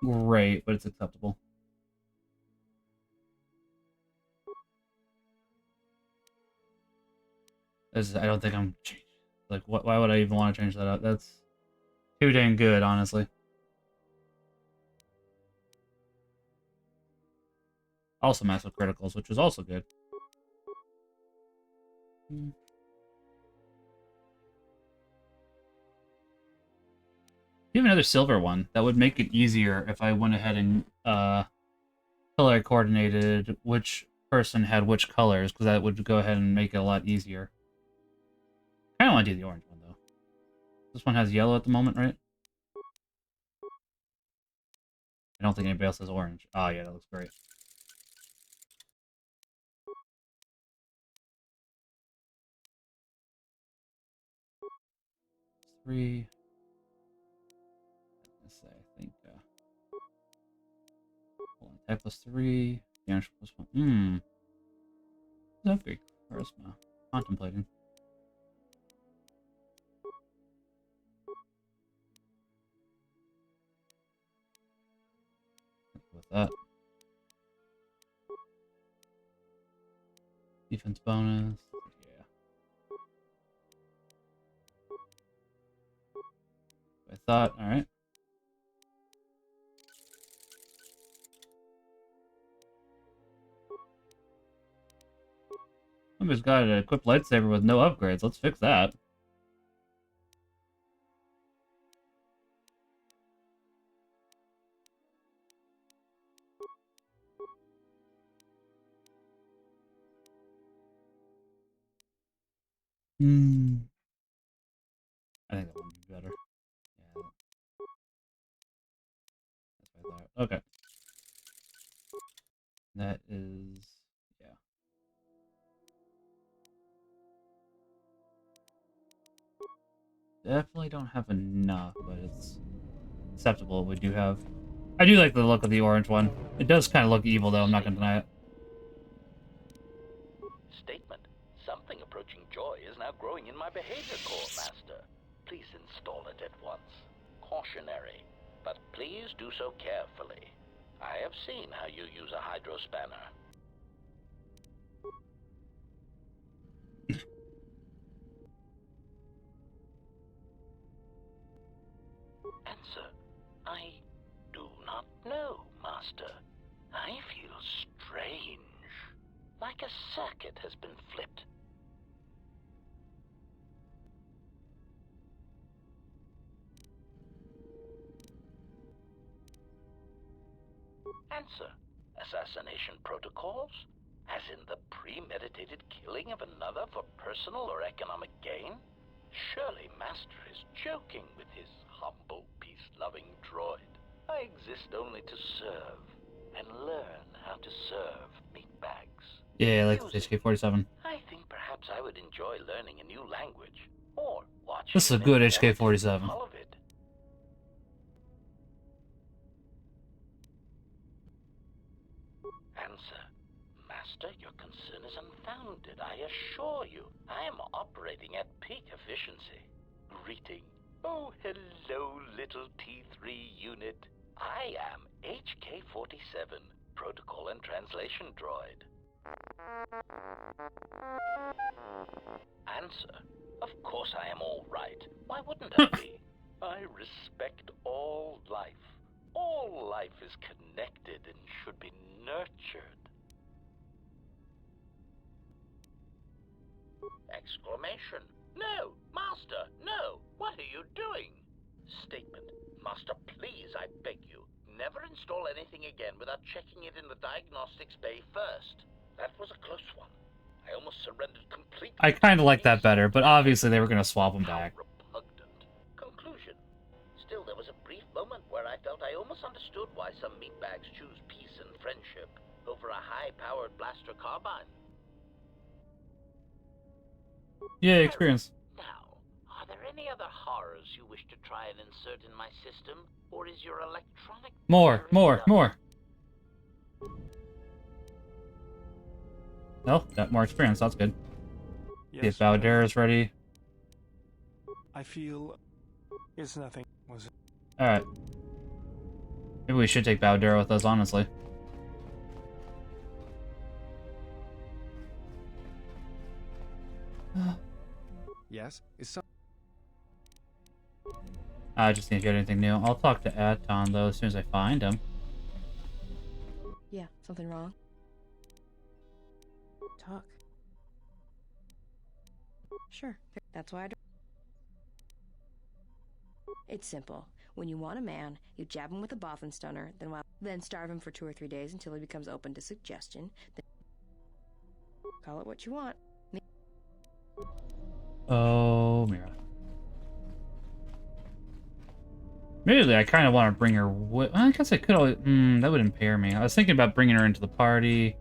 great, but it's acceptable. I don't think I'm changing. Like, why would I even want to change that up? That's too dang good, honestly. Also massive criticals, which was also good. Even another silver one, that would make it easier if I went ahead and color coordinated which person had which colors, because that would go ahead and make it a lot easier. I kind of want to do the orange one, though. This one has yellow at the moment, right? I don't think anybody else has orange. Oh, yeah, that looks great. Three. Let's say, I think. Hold on, type plus 3. Damage plus 1. That's great. Charisma. Contemplating. With that. Defense bonus. Yeah. I thought, alright. Somebody's got an equipped lightsaber with no upgrades. Let's fix that. I think that would be better. Okay. That is... yeah. Definitely don't have enough, but it's acceptable. We do have... I do like the look of the orange one. It does kind of look evil, though. I'm not going to deny it. Statement. Something approaching joy is now growing in my behavior core, Master. Please install it at once. Cautionary, but please do so carefully. I have seen how you use a hydro spanner. Answer. I do not know, Master. I feel strange. Like a circuit has been flipped. Answer. Assassination protocols? As in the premeditated killing of another for personal or economic gain? Surely Master is joking with his humble, peace-loving droid. I exist only to serve, and learn how to serve meatbags. Yeah, I like the HK-47. I think perhaps I would enjoy learning a new language, or watching This is a good HK-47. all of it. Answer. Master, your concern is unfounded, I assure you. I am operating at peak efficiency. Greeting. Oh, hello, little T3 unit. I am HK-47, Protocol and Translation Droid. Answer. Of course I am all right. Why wouldn't I be? I respect all life. All life is connected and should be nurtured. Exclamation. No! Master, no! What are you doing? Statement. Master, please, I beg you, never install anything again without checking it in the diagnostics bay first. That was a close one. I almost surrendered completely. I kind of like that better, but obviously they were going to swap them back. Repugnant. Conclusion. Still, there was a brief moment where I felt I almost understood why some meatbags choose peace and friendship over a high-powered blaster carbine. Yeah, experience. Now, are there any other horrors you wish to try and insert in my system, or is your electronic... More. No, got more experience. That's good. Yes, See if Baldera's ready. I feel it's nothing, was it? Alright. Maybe we should take Baldera with us, honestly. Yes? Is some... I just need to get anything new. I'll talk to Aton, though, as soon as I find him. Yeah, something wrong? Talk. Sure, that's why I don't... It's simple. When you want a man, you jab him with a Bothan stunner, then starve him for 2 or 3 days until he becomes open to suggestion. Then call it what you want. Oh, Mira. Immediately, I kind of want to bring her with... I guess I could always... that would impair me. I was thinking about bringing her into the party.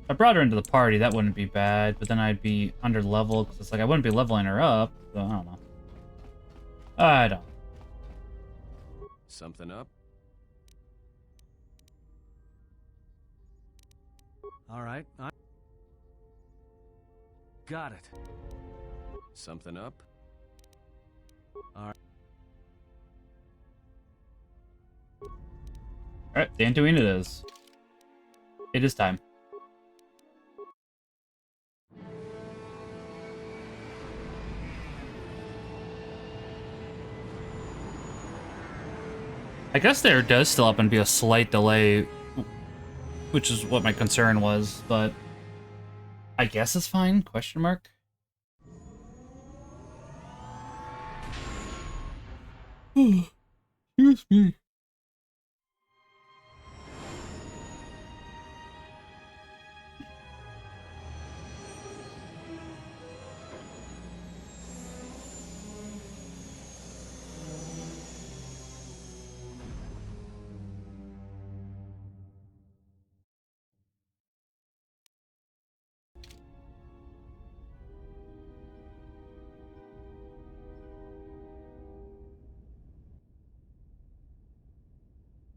If I brought her into the party, that wouldn't be bad, but then I'd be under level, because it's like I wouldn't be leveling her up, so I don't know. I don't. Something up? All right, I got it. Something up? All right. Alright, Dantooine it is. It is time. I guess there does still happen to be a slight delay, which is what my concern was, but I guess it's fine, question mark? Excuse me.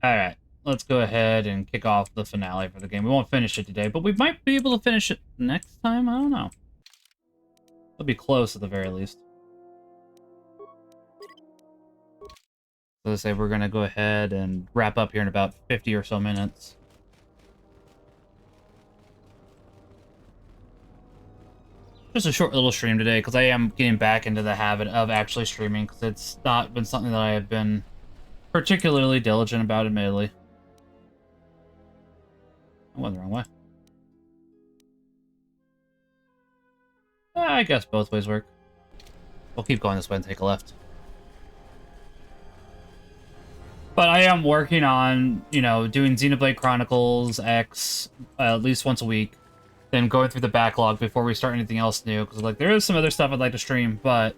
Alright, let's go ahead and kick off the finale for the game. We won't finish it today, but we might be able to finish it next time? I don't know. It'll be close at the very least. So let's say we're going to go ahead and wrap up here in about 50 or so minutes. Just a short little stream today, because I am getting back into the habit of actually streaming, because it's not been something that I have been particularly diligent about, admittedly. I went the wrong way. I guess both ways work. We'll keep going this way and take a left. But I am working on, you know, doing Xenoblade Chronicles X at least once a week. Then going through the backlog before we start anything else new. Because, like, there is some other stuff I'd like to stream, but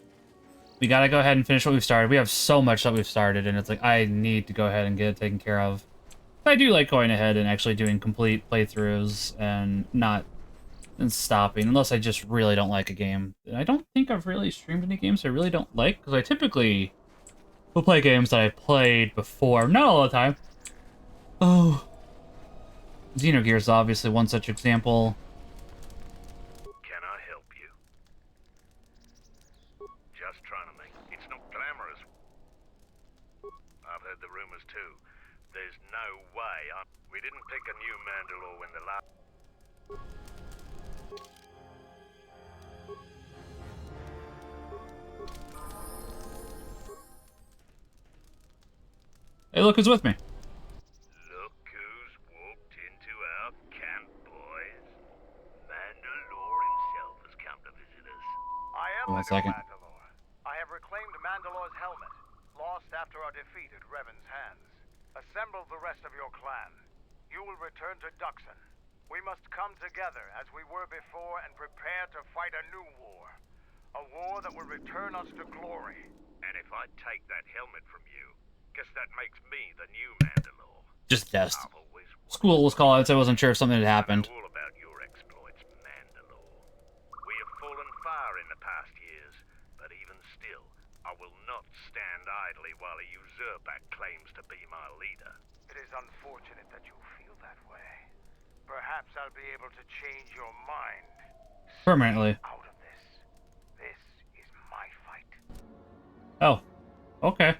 we gotta go ahead and finish what we've started. We have so much that we've started, and it's like, I need to go ahead and get it taken care of. I do like going ahead and actually doing complete playthroughs and not stopping, unless I just really don't like a game. I don't think I've really streamed any games I really don't like, because I typically will play games that I played before. Not all the time. Oh. Xenogears is obviously one such example. Can I help you? Just trying to make it's not glamorous. I've heard the rumors too. There's no way we didn't pick a new Mandalore when the last. Hey, look who's with me. Look who's walked into our camp, boys. Mandalore himself has come to visit us. I am One second. Mandalore. I have reclaimed Mandalore's helmet, lost after our defeat at Revan's hands. Assemble the rest of your clan. You will return to Duxon. We must come together as we were before and prepare to fight a new war. A war that will return us to glory. And if I take that helmet from you, guess that makes me the new Mandalore. Just test. School was called out, so I wasn't sure if something had happened. All about your exploits, Mandalore. We have fallen far in the past years, but even still, I will not stand idly while a usurper claims to be my leader. It is unfortunate that you feel that way. Perhaps I'll be able to change your mind. Permanently. Out of this. This is my fight. Oh. Okay.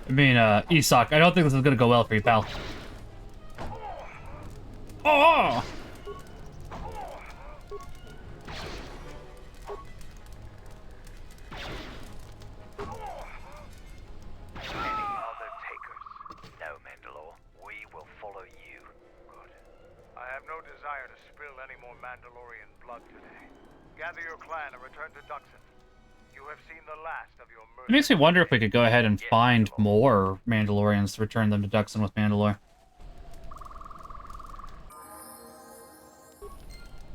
I mean, Isak, I don't think this is gonna go well for you, pal. Oh! No, Mandalore. We will follow you. Good. I have no desire to spill any more Mandalorian blood today. Gather your clan and return to Duxon. You have seen the last of your It makes me wonder if we could go ahead and find more Mandalorians to return them to Duxon with Mandalore.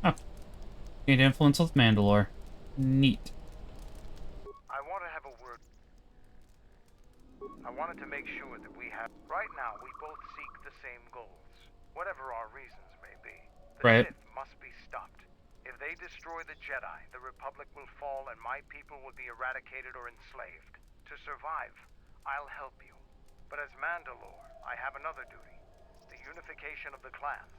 Oh. Gained influence with Mandalore. Neat. I want to have a word. I wanted to make sure that we have... Right now, we both seek the same goals, whatever our reasons may be. The Right. Sith must be stopped. If they destroy the Jedi, the Republic will fall and my people will be eradicated or enslaved. To survive, I'll help you. But as Mandalore, I have another duty. The unification of the clans.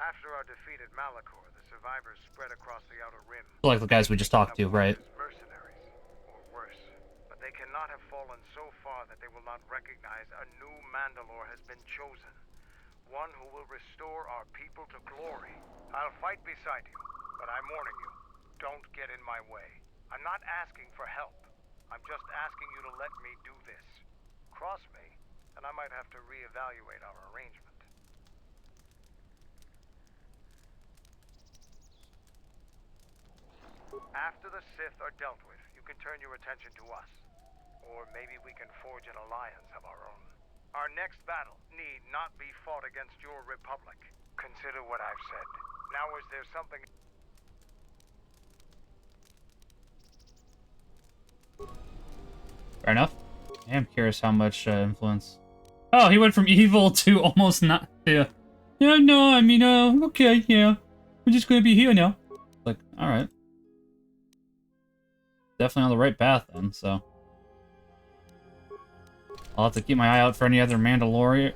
After our defeat at Malachor, the survivors spread across the Outer Rim. Like the guys we just talked to, right? Mercenaries, or worse. But they cannot have fallen so far that they will not recognize a new Mandalore has been chosen. One who will restore our people to glory. I'll fight beside you, but I'm warning you. Don't get in my way. I'm not asking for help. I'm just asking you to let me do this. Cross me, and I might have to reevaluate our arrangement. After the Sith are dealt with, you can turn your attention to us. Or maybe we can forge an alliance of our own. Our next battle need not be fought against your Republic. Consider what I've said. Now is there something... Fair enough. I am curious how much influence Oh, he went from evil to almost not. Yeah. Yeah, no, I mean, okay, yeah. We're just gonna be here now. Like, alright. Definitely on the right path then, so. I'll have to keep my eye out for any other Mandalorians.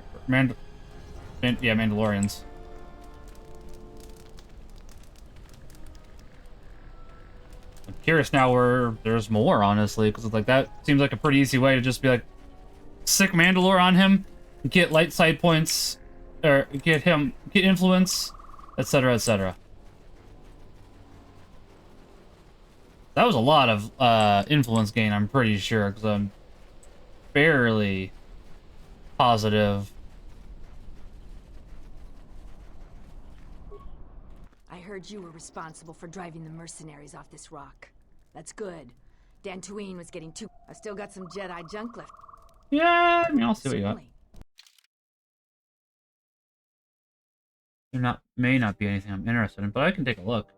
I'm curious now where there's more, honestly, because like that seems like a pretty easy way to just be like, sick Mandalore on him, get light side points, or get influence, etc., etc. That was a lot of influence gain, I'm pretty sure, because I'm fairly positive. I heard you were responsible for driving the mercenaries off this rock. That's good. Dantooine was getting too... I still got some Jedi junk left. Yeah, I mean, I'll see what you got. There may not be anything I'm interested in, but I can take a look.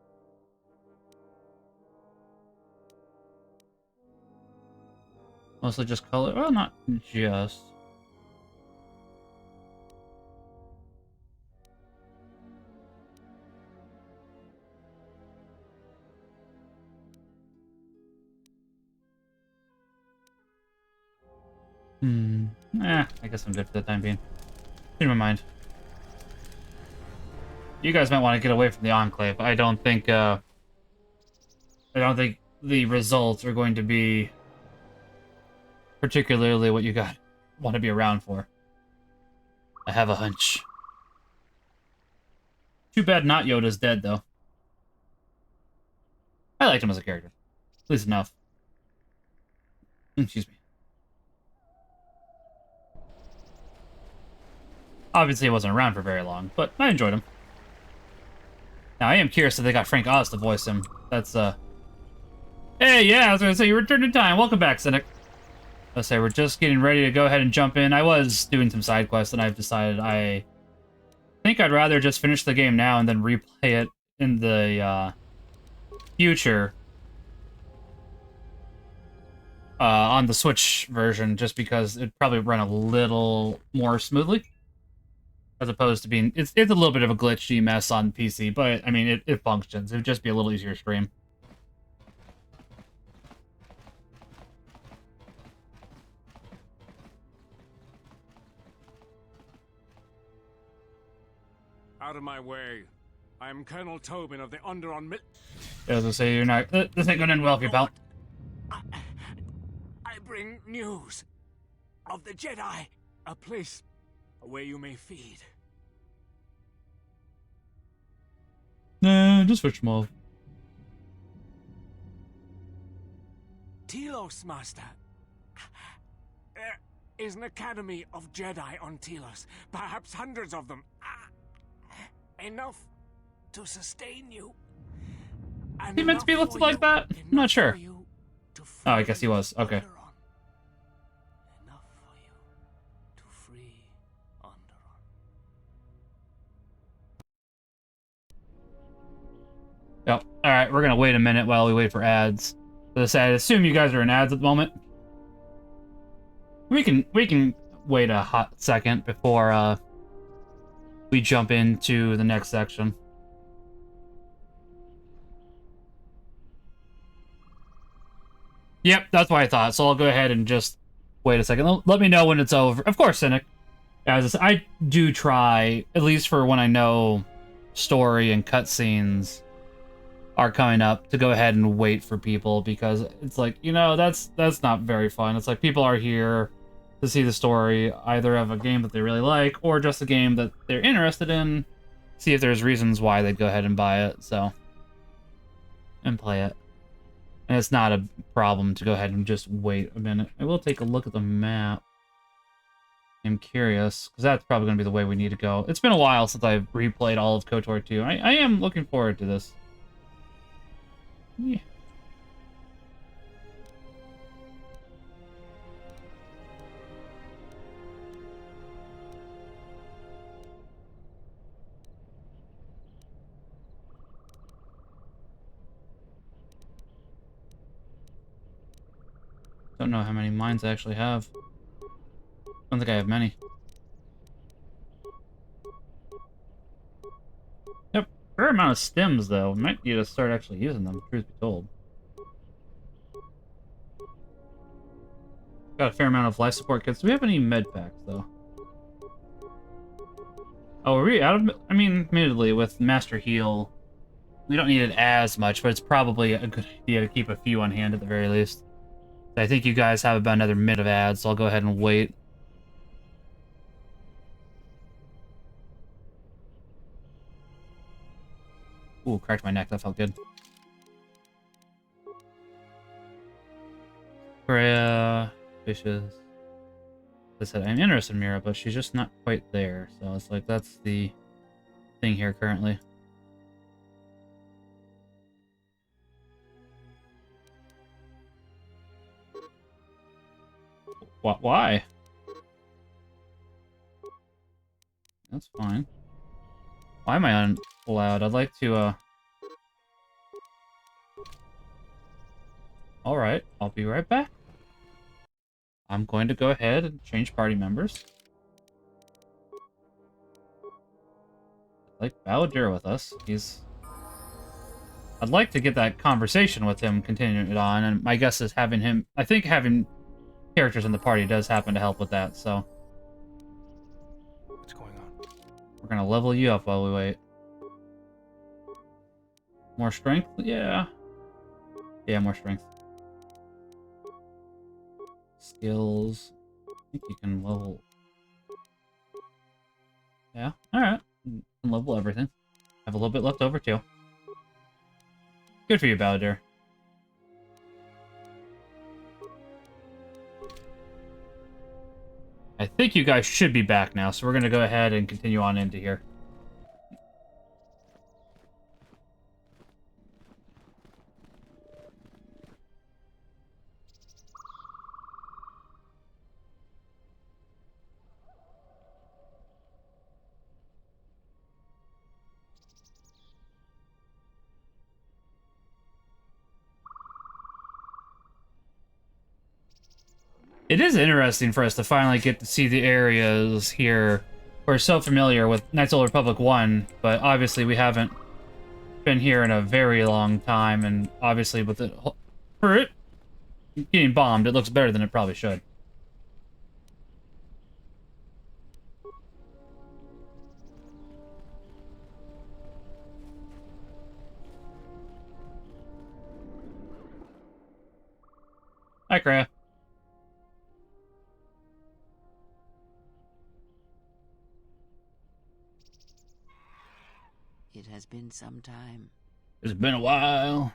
Mostly just color. Well, not just. I guess I'm good for the time being. In my mind. You guys might want to get away from the Enclave. I don't think the results are going to be particularly what you got want to be around for. I have a hunch. Too bad not Yoda's dead, though. I liked him as a character. At least enough. Excuse me. Obviously, he wasn't around for very long, but I enjoyed him. Now, I am curious if they got Frank Oz to voice him. That's, Hey, yeah, I was gonna say, you returned in time. Welcome back, Cynic. Let's say we're just getting ready to go ahead and jump in. I was doing some side quests, and I've decided I think I'd rather just finish the game now and then replay it in the, future. On the Switch version, just because it'd probably run a little more smoothly. As opposed to being... It's a little bit of a glitchy mess on PC, but, I mean, it functions. It would just be a little easier to stream. Out of my way. I am Colonel Tobin of the Underon Mil... As I say, you're not... This ain't gonna end well for you, pal. I bring news of the Jedi. A place where you may feed. Nah, just switch them off. Telos, Master. There is an academy of Jedi on Telos. Perhaps hundreds of them. Enough to sustain you. He meant to be listed like that? I'm not sure. Oh, I guess he was. Okay. Yep. Alright, we're gonna wait a minute while we wait for ads. I assume you guys are in ads at the moment. We can wait a hot second before we jump into the next section. Yep, that's what I thought. So I'll go ahead and just wait a second. Let me know when it's over. Of course, Cynic. As I do try, at least for when I know story and cutscenes are coming up, to go ahead and wait for people, because it's like, you know, that's not very fun. It's like people are here to see the story, either of a game that they really like, or just a game that they're interested in, see if there's reasons why they'd go ahead and buy it, so, and play it. And it's not a problem to go ahead and just wait a minute. I will take a look at the map. I'm curious, because that's probably going to be the way we need to go. It's been a while since I've replayed all of KOTOR 2. I am looking forward to this. Yeah. Don't know how many mines I actually have. I don't think I have many. fair amount of stims, though. We might need to start actually using them, truth be told. Got a fair amount of life support kits. Do we have any med packs, though? Oh, are we out of... I mean, admittedly, with Master Heal, we don't need it as much, but it's probably a good idea to keep a few on hand at the very least. I think you guys have about another minute of ads, so I'll go ahead and wait. Ooh, cracked my neck. That felt good. Freya, fishes. I said, I'm interested in Mira, but she's just not quite there. So it's like, that's the thing here currently. Why? That's fine. Why am I unallowed? I'd like to, Alright, I'll be right back. I'm going to go ahead and change party members. I'd like Baladir with us. I'd like to get that conversation with him continued on, and my guess is having him... I think having characters in the party does happen to help with that, so... What's going on? We're gonna level you up while we wait. More strength? Yeah. Yeah, more strength. Skills. I think you can level... Yeah, alright. You can level everything. Have a little bit left over, too. Good for you, Baladir. I think you guys should be back now, so we're going to go ahead and continue on into here. It is interesting for us to finally get to see the areas here. We're so familiar with Knights of the Old Republic 1, but obviously we haven't been here in a very long time, and obviously with it, for it getting bombed, it looks better than it probably should. Hi, Kreia. It has been some time. It's been a while.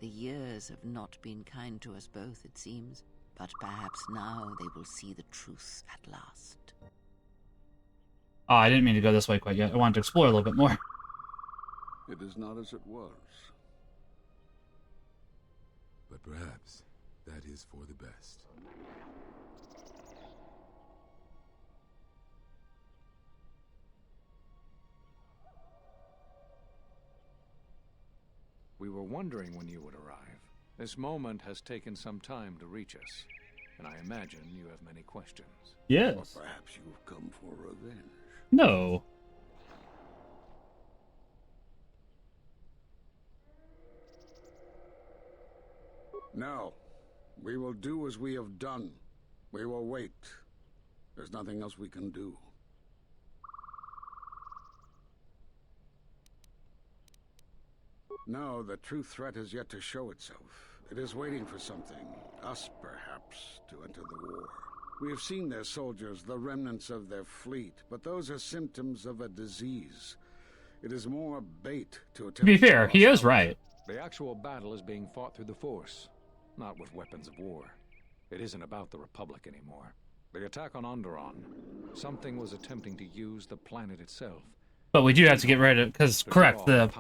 The years have not been kind to us both, it seems. But perhaps now they will see the truth at last. Oh, I didn't mean to go this way quite yet. I wanted to explore a little bit more. It is not as it was. But perhaps that is for the best. We were wondering when you would arrive. This moment has taken some time to reach us, and I imagine you have many questions. Yes. Or perhaps you've come for revenge. No. No. We will do as we have done. We will wait. There's nothing else we can do. No, the true threat has yet to show itself. It is waiting for something, us perhaps, to enter the war. We have seen their soldiers, the remnants of their fleet, but those are symptoms of a disease. It is more bait to attempt. To be fair, he is right. The actual battle is being fought through the Force, not with weapons of war. It isn't about the Republic anymore. The attack on Onderon, something was attempting to use the planet itself. But we do have to get rid of, because correct, the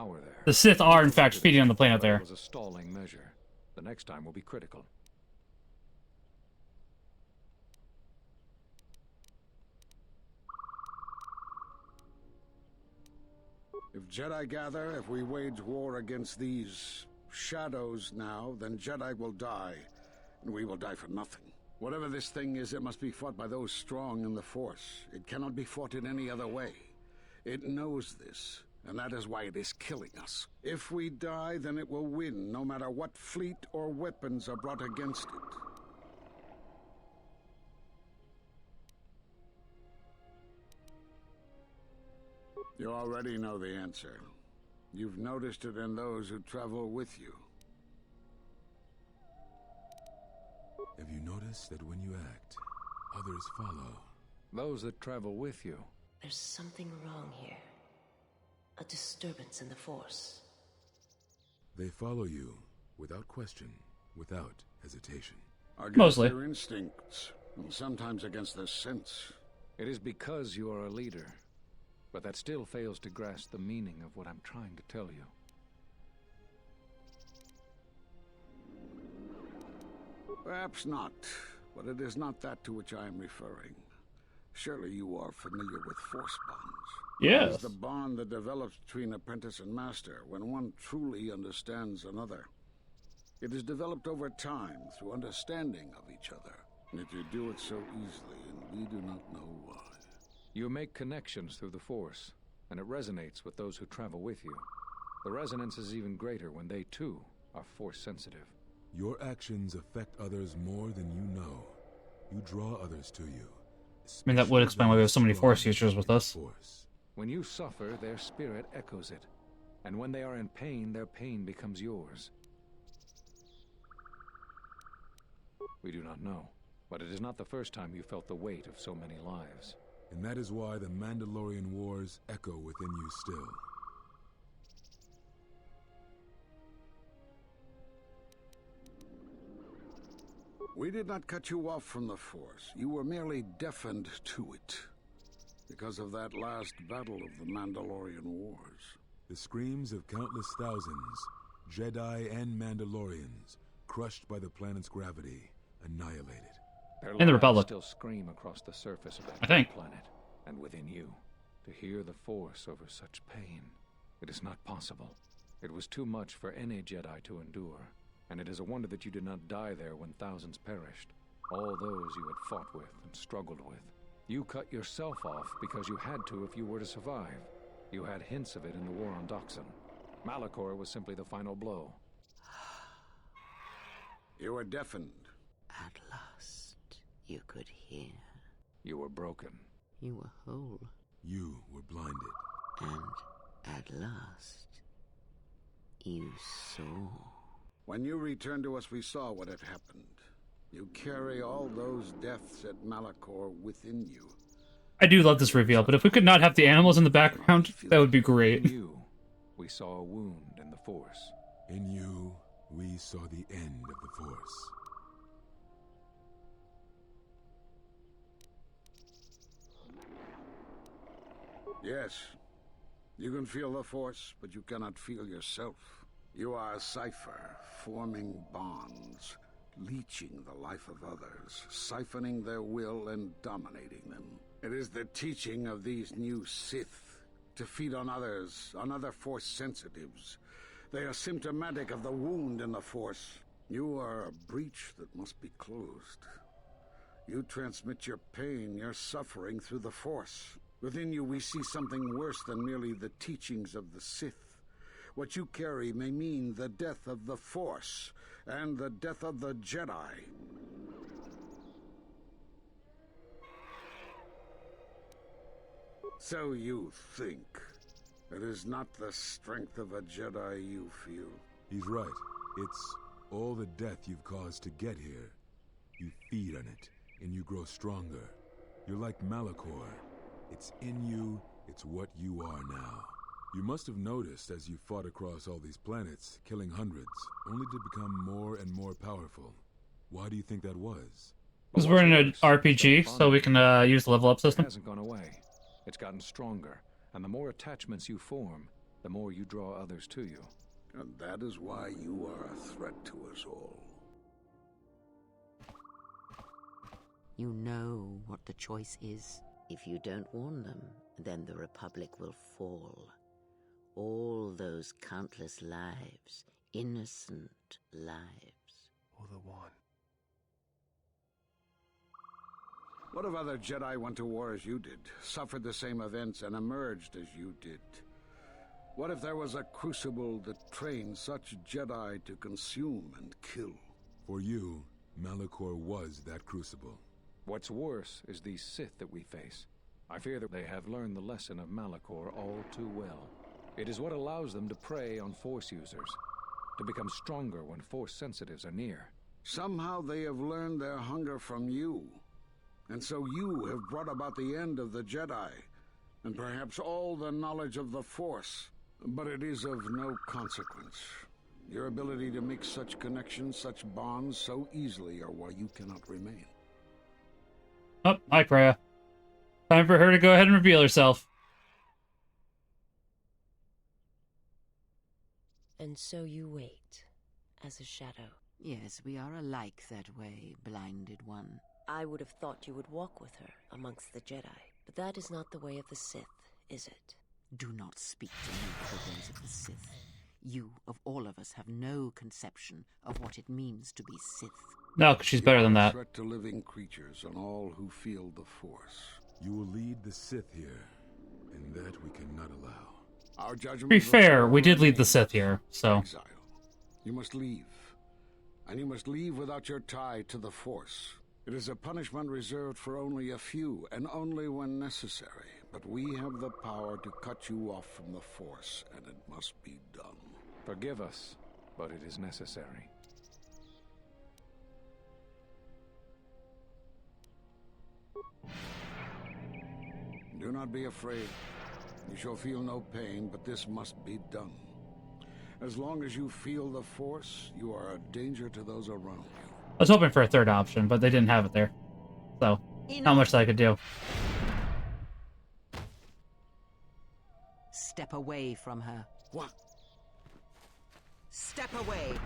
Sith are in fact feeding on the planet there. It was a stalling measure. The next time will be critical. If Jedi gather, if we wage war against these shadows now, then Jedi will die. We will die for nothing. Whatever this thing is, it must be fought by those strong in the Force. It cannot be fought in any other way. It knows this, and that is why it is killing us. If we die, then it will win, no matter what fleet or weapons are brought against it. You already know the answer. You've noticed it in those who travel with you. Have you noticed that when you act, others follow? Those that travel with you. There's something wrong here. A disturbance in the Force. They follow you, without question, without hesitation. Against Mostly. their instincts, and sometimes against their sense. It is because you are a leader. But that still fails to grasp the meaning of what I'm trying to tell you. Perhaps not, but it is not that to which I am referring. Surely you are familiar with force bonds. Yes. It is the bond that develops between apprentice and master when one truly understands another. It is developed over time through understanding of each other. Yet you do it so easily, and we do not know why. You make connections through the Force, and it resonates with those who travel with you. The resonance is even greater when they, too, are Force-sensitive. Your actions affect others more than you know. You draw others to you. I mean, that would explain why we have so many Force users with us. When you suffer, their spirit echoes it. And when they are in pain, their pain becomes yours. We do not know, but it is not the first time you felt the weight of so many lives. And that is why the Mandalorian Wars echo within you still. We did not cut you off from the Force. You were merely deafened to it. Because of that last battle of the Mandalorian Wars. The screams of countless thousands, Jedi and Mandalorians, crushed by the planet's gravity, annihilated. Their In the Republic. still scream across the surface of that I think. planet, and within you. To hear the Force over such pain, it is not possible. It was too much for any Jedi to endure, and it is a wonder that you did not die there when thousands perished. All those you had fought with and struggled with. You cut yourself off because you had to if you were to survive. You had hints of it in the war on Doxon. Malachor was simply the final blow. You were deafened. At last, you could hear. You were broken. You were whole. You were blinded. And at last, you saw. When you returned to us, we saw what had happened. You carry all those deaths at Malachor within you. I do love this reveal, but if we could not have the animals in the background, that would be great. In you, we saw a wound in the Force. In you, we saw the end of the Force. Yes, you can feel the Force, but you cannot feel yourself. You are a cipher, forming bonds, leeching the life of others, siphoning their will and dominating them. It is the teaching of these new Sith to feed on others, on other Force sensitives. They are symptomatic of the wound in the Force. You are a breach that must be closed. You transmit your pain, your suffering through the Force. Within you we see something worse than merely the teachings of the Sith. What you carry may mean the death of the Force, and the death of the Jedi. So you think. It is not the strength of a Jedi you feel. He's right. It's all the death you've caused to get here. You feed on it, and you grow stronger. You're like Malachor. It's in you, it's what you are now. You must have noticed as you fought across all these planets, killing hundreds, only to become more and more powerful. Why do you think that was? Because we're in an RPG, so we can use the level up system. It hasn't gone away. It's gotten stronger, and the more attachments you form, the more you draw others to you. And that is why you are a threat to us all. You know what the choice is. If you don't warn them, then the Republic will fall. All those countless lives, innocent lives. Or the one What if other Jedi went to war as you did, suffered the same events, and emerged as you did? What if there was a crucible that trained such Jedi to consume and kill? For you, Malachor was that crucible. What's worse is these Sith that we face. I fear that they have learned the lesson of Malachor all too well. It is what allows them to prey on Force users, to become stronger when Force sensitives are near. Somehow they have learned their hunger from you. And so you have brought about the end of the Jedi, and perhaps all the knowledge of the Force. But it is of no consequence. Your ability to make such connections, such bonds so easily are why you cannot remain. Oh, hi, Freya. Time for her to go ahead and reveal herself. And so you wait, as a shadow. Yes, we are alike that way, blinded one. I would have thought you would walk with her amongst the Jedi, but that is not the way of the Sith, is it? Do not speak to me of the ways of the Sith. You, of all of us, have no conception of what it means to be Sith. No, 'cause she's better than that. You are a threat to living creatures and all who feel the Force. You will lead the Sith here, and that we cannot allow. Our judgment. To be fair, we did lead the Sith here, so. Exile. You must leave. And you must leave without your tie to the Force. It is a punishment reserved for only a few, and only when necessary. But we have the power to cut you off from the Force, and it must be done. Forgive us, but it is necessary. Do not be afraid. You shall feel no pain, but this must be done. As long as you feel the Force, you are a danger to those around you. I was hoping for a third option, but they didn't have it there. So, not much that I could do. Step away from her. What? Step away!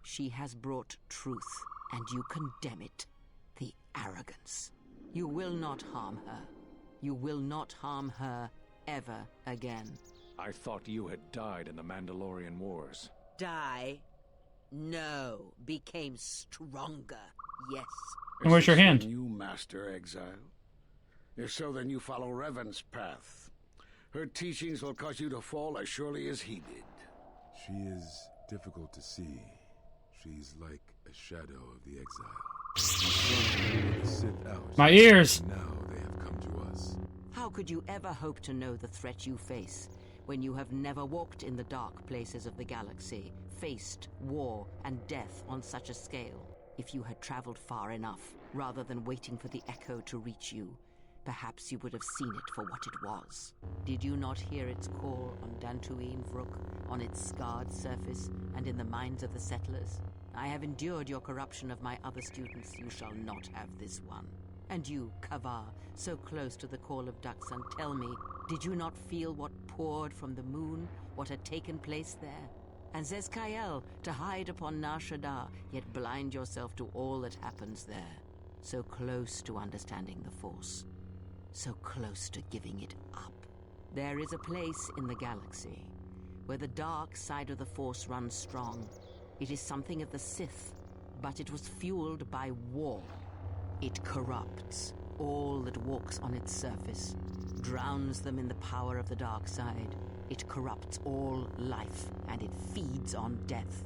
She has brought truth, and you condemn it. The arrogance. You will not harm her. You will not harm her ever again. I thought you had died in the Mandalorian Wars. Die? No. Became stronger. Yes. And where's your hand? You, Master Exile. If so, then you follow Revan's path. Her teachings will cause you to fall as surely as he did. She is difficult to see. She's like a shadow of the exile. My ears! Now they have come to us. How could you ever hope to know the threat you face when you have never walked in the dark places of the galaxy, faced war and death on such a scale? If you had traveled far enough, rather than waiting for the echo to reach you, perhaps you would have seen it for what it was. Did you not hear its call on Dantooine Vrook, on its scarred surface, and in the minds of the settlers? I have endured your corruption of my other students. You shall not have this one. And you, Kavar, so close to the call of Daxan, tell me, did you not feel what poured from the moon, what had taken place there? And Zezkael, to hide upon Nar Shaddaa, yet blind yourself to all that happens there. So close to understanding the Force. So close to giving it up. There is a place in the galaxy where the dark side of the Force runs strong. It is something of the Sith, but it was fueled by war. It corrupts all that walks on its surface, drowns them in the power of the dark side. It corrupts all life, and it feeds on death.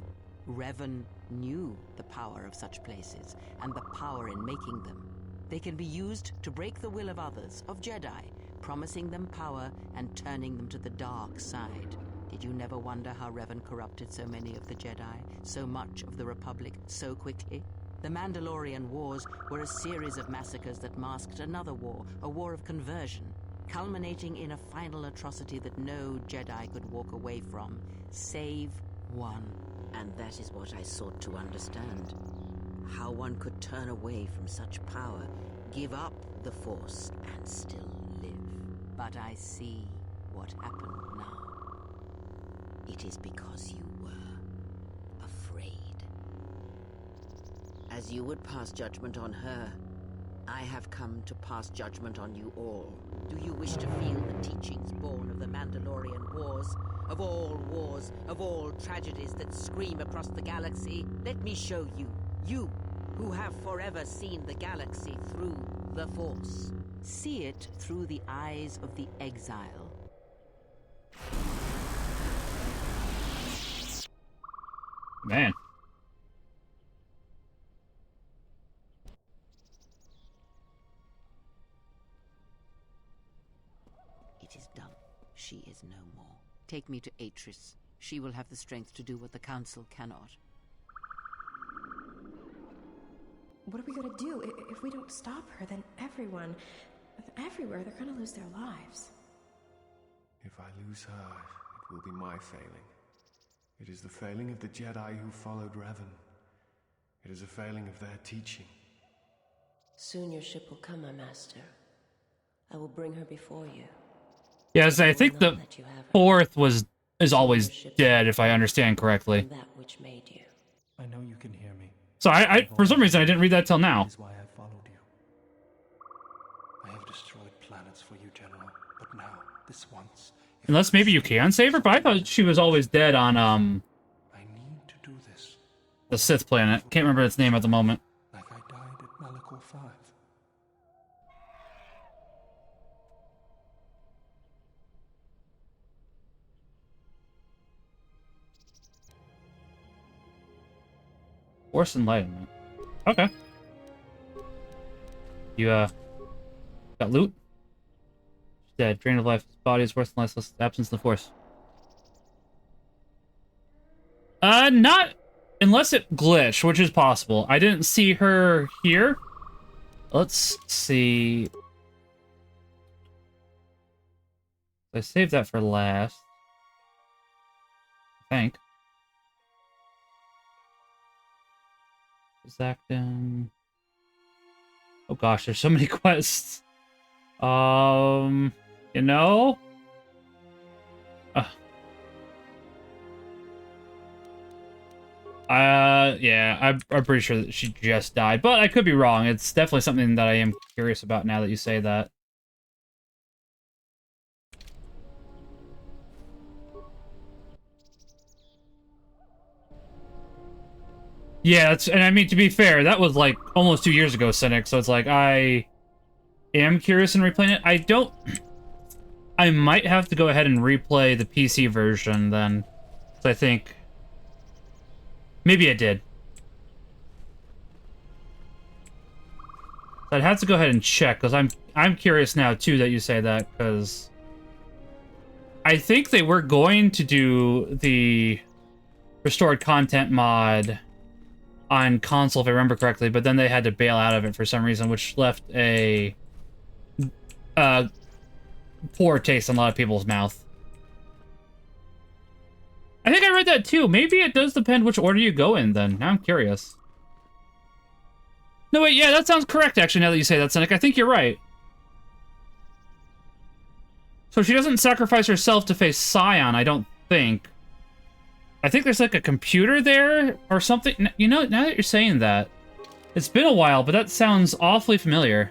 Revan knew the power of such places, and the power in making them. They can be used to break the will of others, of Jedi, promising them power and turning them to the dark side. Did you never wonder how Revan corrupted so many of the Jedi, so much of the Republic, so quickly? The Mandalorian Wars were a series of massacres that masked another war, a war of conversion, culminating in a final atrocity that no Jedi could walk away from, save one. And that is what I sought to understand. How one could turn away from such power, give up the Force, and still live. But I see what happened now. It is because you were afraid. As you would pass judgment on her, I have come to pass judgment on you all. Do you wish to feel the teachings born of the Mandalorian Wars? Of all tragedies that scream across the galaxy? Let me show you. You, who have forever seen the galaxy through the Force. See it through the eyes of the exile. Man. It is done. She is no more. Take me to Atris. She will have the strength to do what the Council cannot. What are we gonna do? If we don't stop her, then everyone, everywhere, they're gonna lose their lives. If I lose her, it will be my failing. It is the failing of the Jedi who followed Revan. It is a failing of their teaching. Soon your ship will come, my master. I will bring her before you. Yes, I think the fourth is always dead, if I understand correctly. That which made you. I know you can hear me. So I for some reason, I didn't read that till now. That is why I followed you. I have destroyed planets for you, General. But now, this once... Unless maybe you can save her, but I thought she was always dead on, I need to do this. the Sith planet. Can't remember its name at the moment. Like I died at Malachor 5. Force Enlightenment. Okay. You, got loot? She's dead. Drain of life. His body is worse than lifeless. Absence of the Force. Not... Unless it glitched, which is possible. I didn't see her here. Let's see... I saved that for last. I think. Zachdon. Oh gosh, there's so many quests. You know? Yeah, I'm pretty sure that she just died, but I could be wrong. It's definitely something that I am curious about now that you say that. Yeah, and I mean, to be fair, that was like almost 2 years ago, Cynic, so it's like, I am curious in replaying it. I might have to go ahead and replay the PC version then, so I think, maybe I did. So I'd have to go ahead and check, because I'm curious now, too, that you say that, because I think they were going to do the restored content mod on console, if I remember correctly, but then they had to bail out of it for some reason, which left a poor taste in a lot of people's mouth. I think I read that too. Maybe it does depend which order you go in then. Now I'm curious. No, wait, yeah, that sounds correct, actually, now that you say that, Cynic. I think you're right. So she doesn't sacrifice herself to face Scion, I don't think. I think there's like a computer there or something. You know, now that you're saying that, it's been a while, but that sounds awfully familiar.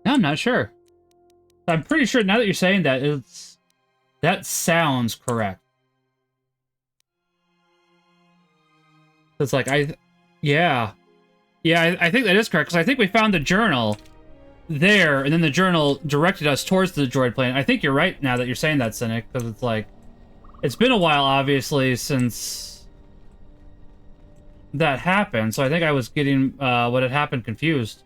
No, I'm not sure. I'm pretty sure now that you're saying that, that sounds correct. It's like, yeah. Yeah, I think that is correct, because I think we found the journal there, and then the journal directed us towards the droid plane. I think you're right now that you're saying that, Cynic, because it's like, it's been a while, obviously, since that happened, so I think I was getting what had happened confused.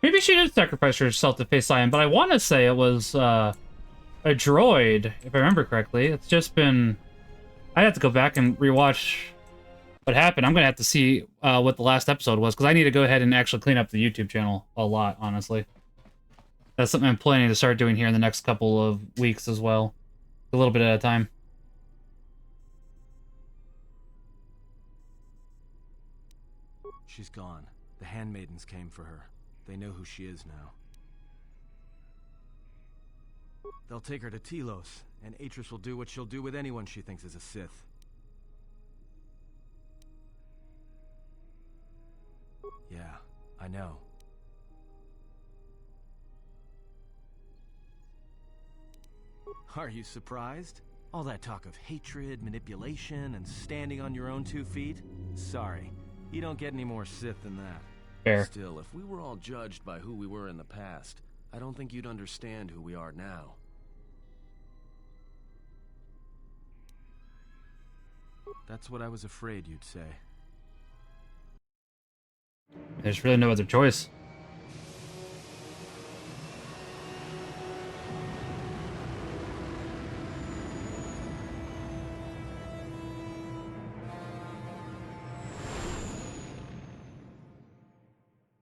Maybe she did sacrifice herself to face Scion, but I want to say it was a droid, if I remember correctly. It's just been I have to go back and rewatch what happened. I'm gonna have to see what the last episode was, because I need to go ahead and actually clean up the YouTube channel a lot, honestly. That's something I'm planning to start doing here in the next couple of weeks as well. A little bit at a time. She's gone. The handmaidens came for her. They know who she is now. They'll take her to Telos, and Atris will do what she'll do with anyone she thinks is a Sith. Yeah, I know. Are you surprised? All that talk of hatred, manipulation, and standing on your own 2 feet? Sorry, you don't get any more Sith than that. Fair. Still, if we were all judged by who we were in the past, I don't think you'd understand who we are now. That's what I was afraid you'd say. There's really no other choice.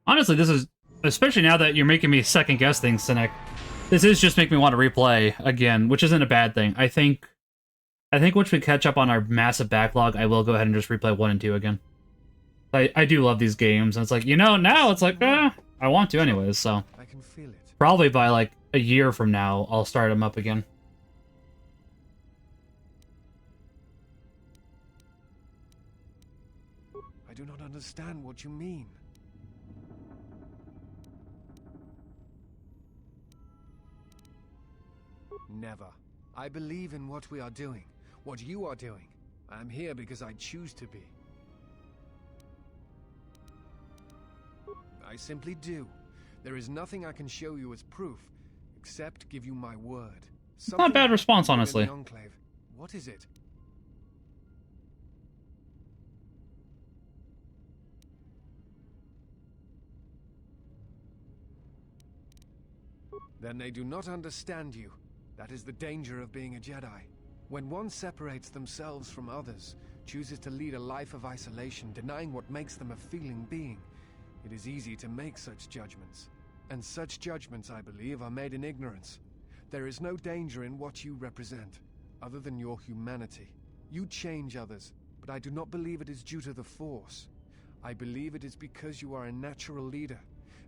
Honestly, this is, especially now that you're making me second guess things, Cynic, this is just making me want to replay again, which isn't a bad thing. I think once we catch up on our massive backlog, I will go ahead and just replay 1 and 2 again. I do love these games, and it's like, you know, now it's like, I want to anyways, so. I can feel it. Probably by like a year from now, I'll start them up again. I do not understand what you mean. Never. I believe in what we are doing, what you are doing. I am here because I choose to be. I simply do. There is nothing I can show you as proof, except give you my word. It's not a bad response, honestly. Enclave. What is it? Then they do not understand you. That is the danger of being a Jedi. When one separates themselves from others, chooses to lead a life of isolation, denying what makes them a feeling being, it is easy to make such judgments. And such judgments, I believe, are made in ignorance. There is no danger in what you represent, other than your humanity. You change others, but I do not believe it is due to the Force. I believe it is because you are a natural leader,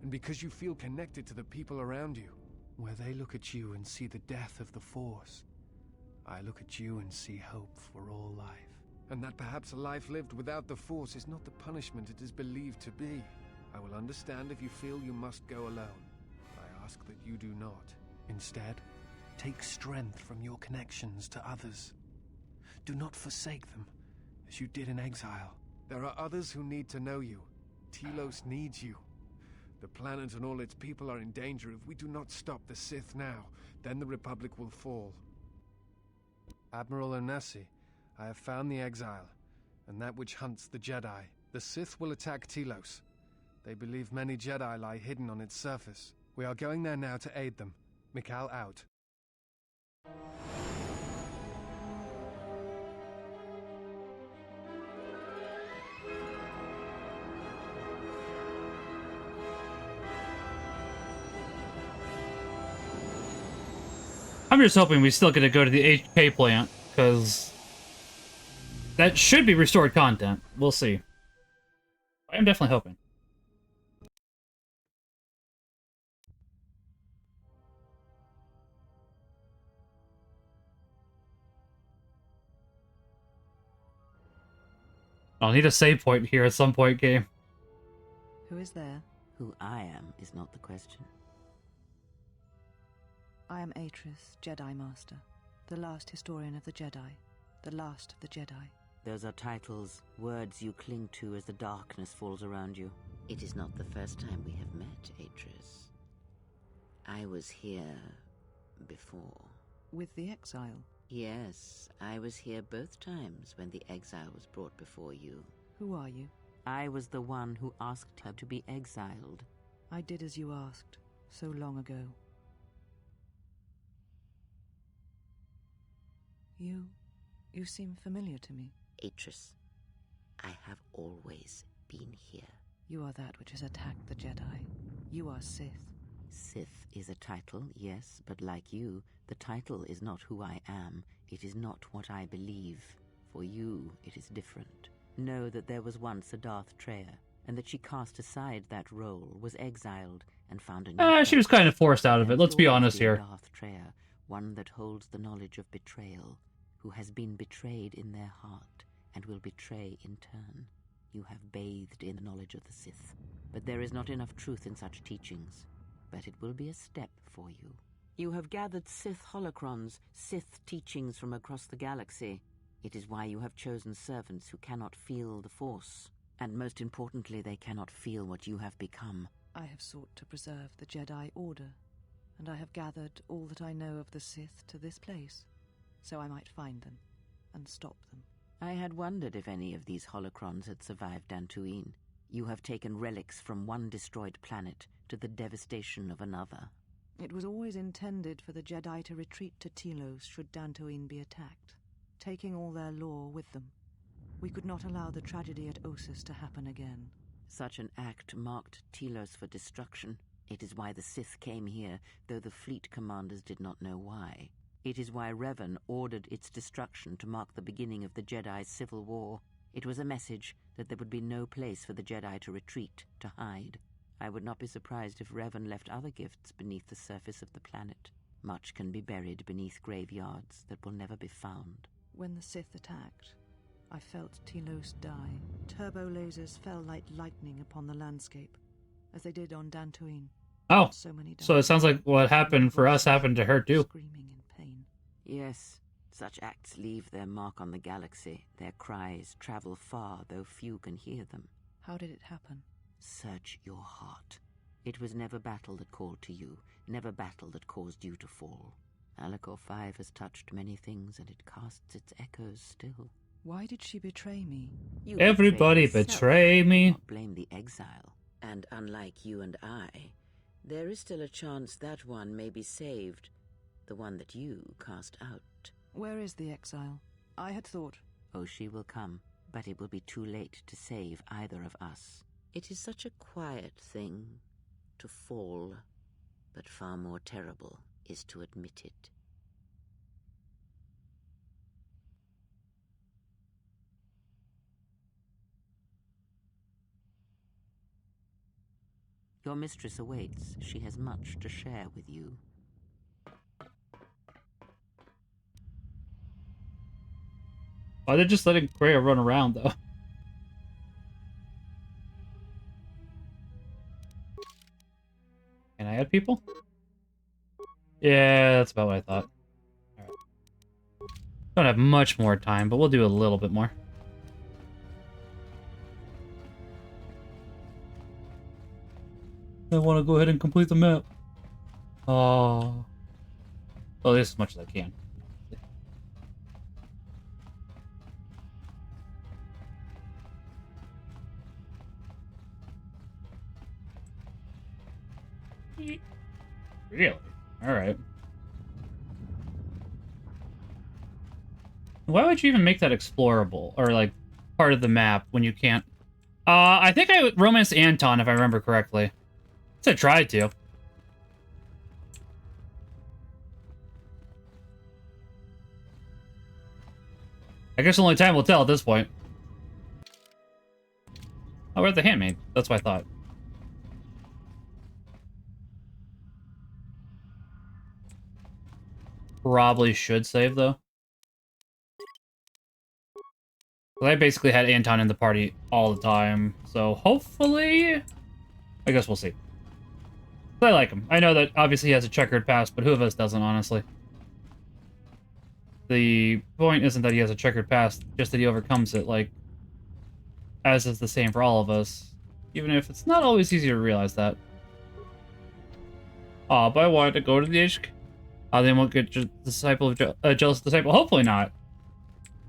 and because you feel connected to the people around you. Where they look at you and see the death of the Force, I look at you and see hope for all life. And that perhaps a life lived without the Force is not the punishment it is believed to be. I will understand if you feel you must go alone. I ask that you do not. Instead, take strength from your connections to others. Do not forsake them, as you did in exile. There are others who need to know you. Telos needs you. The planet and all its people are in danger. If we do not stop the Sith now, then the Republic will fall. Admiral Onesi, I have found the exile, and that which hunts the Jedi. The Sith will attack Telos. They believe many Jedi lie hidden on its surface. We are going there now to aid them. Mikal out. I'm just hoping we still get to go to the HK plant, because that should be restored content. We'll see. I'm definitely hoping. I'll need a save point here at some point, game. Who is there? Who I am is not the question. I am Atris, Jedi Master, the last historian of the Jedi, the last of the Jedi. Those are titles, words you cling to as the darkness falls around you. It is not the first time we have met, Atris. I was here before. With the exile? Yes, I was here both times when the exile was brought before you. Who are you? I was the one who asked her to be exiled. I did as you asked, so long ago. You You seem familiar to me. Atris, I have always been here. You are that which has attacked the Jedi. You are Sith. Sith is a title, yes, but like you, the title is not who I am. It is not what I believe. For you, it is different. Know that there was once a Darth Treya, and that she cast aside that role, was exiled, and found a new She was kind of forced out of it, let's be honest here. Darth Treya, one that holds the knowledge of betrayal, who has been betrayed in their heart, and will betray in turn. You have bathed in the knowledge of the Sith, but there is not enough truth in such teachings. But it will be a step for you. You have gathered Sith holocrons, Sith teachings from across the galaxy. It is why you have chosen servants who cannot feel the Force. And most importantly, they cannot feel what you have become. I have sought to preserve the Jedi Order, and I have gathered all that I know of the Sith to this place, so I might find them and stop them. I had wondered if any of these holocrons had survived Dantooine. You have taken relics from one destroyed planet to the devastation of another. It was always intended for the Jedi to retreat to Telos should Dantooine be attacked, taking all their lore with them. We could not allow the tragedy at Ossus to happen again. Such an act marked Telos for destruction. It is why the Sith came here, though the fleet commanders did not know why. It is why Revan ordered its destruction to mark the beginning of the Jedi's civil war. It was a message that there would be no place for the Jedi to retreat, to hide. I would not be surprised if Revan left other gifts beneath the surface of the planet. Much can be buried beneath graveyards that will never be found. When the Sith attacked, I felt Telos die. Turbo lasers fell like lightning upon the landscape, as they did on Dantooine. Oh, so many died. So it sounds like what happened for us happened to her too. Screaming in pain. Yes, such acts leave their mark on the galaxy. Their cries travel far, though few can hear them. How did it happen? Search your heart. It was never battle that called to you, never battle that caused you to fall. Alacor 5 has touched many things, and it casts its echoes still. Why did she betray me? You Everybody betray me. Not blame the exile. And unlike you and I, there is still a chance that one may be saved. The one that you cast out. Where is the exile? I had thought... Oh, she will come, but it will be too late to save either of us. It is such a quiet thing to fall, but far more terrible is to admit it. Your mistress awaits. She has much to share with you. Why they're just letting Freya run around, though? Can I add people? Yeah, that's about what I thought. Alright. Don't have much more time, but we'll do a little bit more. I want to go ahead and complete the map. Oh. Well, at least as much as I can. Really? Alright. Why would you even make that explorable? Or, like, part of the map when you can't... I think I romanced Anton, if I remember correctly. I tried to. I guess only time will tell at this point. Oh, we're at the handmaid. That's what I thought. Probably should save, though. Well, I basically had Anton in the party all the time, so hopefully... I guess we'll see. I like him. I know that obviously he has a checkered past, but who of us doesn't, honestly? The point isn't that he has a checkered past, just that he overcomes it, like... as is the same for all of us. Even if it's not always easy to realize that. Aw, but I wanted to go to the HQ. They won't get jealous disciple. Hopefully not.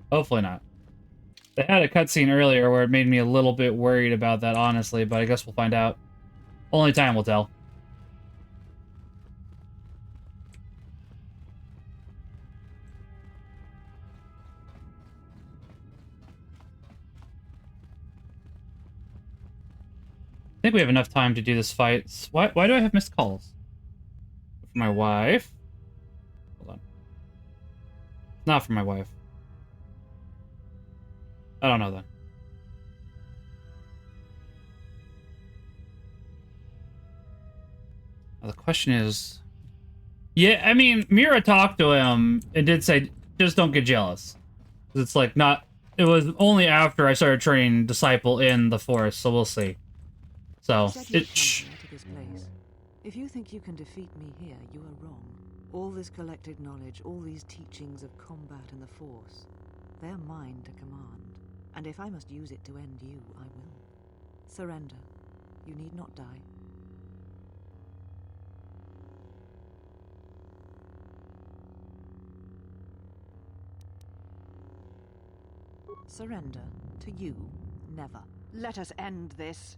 Hopefully not. They had a cutscene earlier where it made me a little bit worried about that, honestly, but I guess we'll find out. Only time will tell. think we have enough time to do this fight. Why do I have missed calls? For my wife? Hold on. Not for my wife. I don't know then. Now the question is... Yeah, I mean, Mira talked to him and did say, just don't get jealous. It's like not... It was only after I started training Disciple in the Forest, so we'll see. So, If you think you can defeat me here, you are wrong. All this collected knowledge, all these teachings of combat and the Force, they are mine to command. And if I must use it to end you, I will. Surrender. You need not die. Surrender to you, never. Let us end this.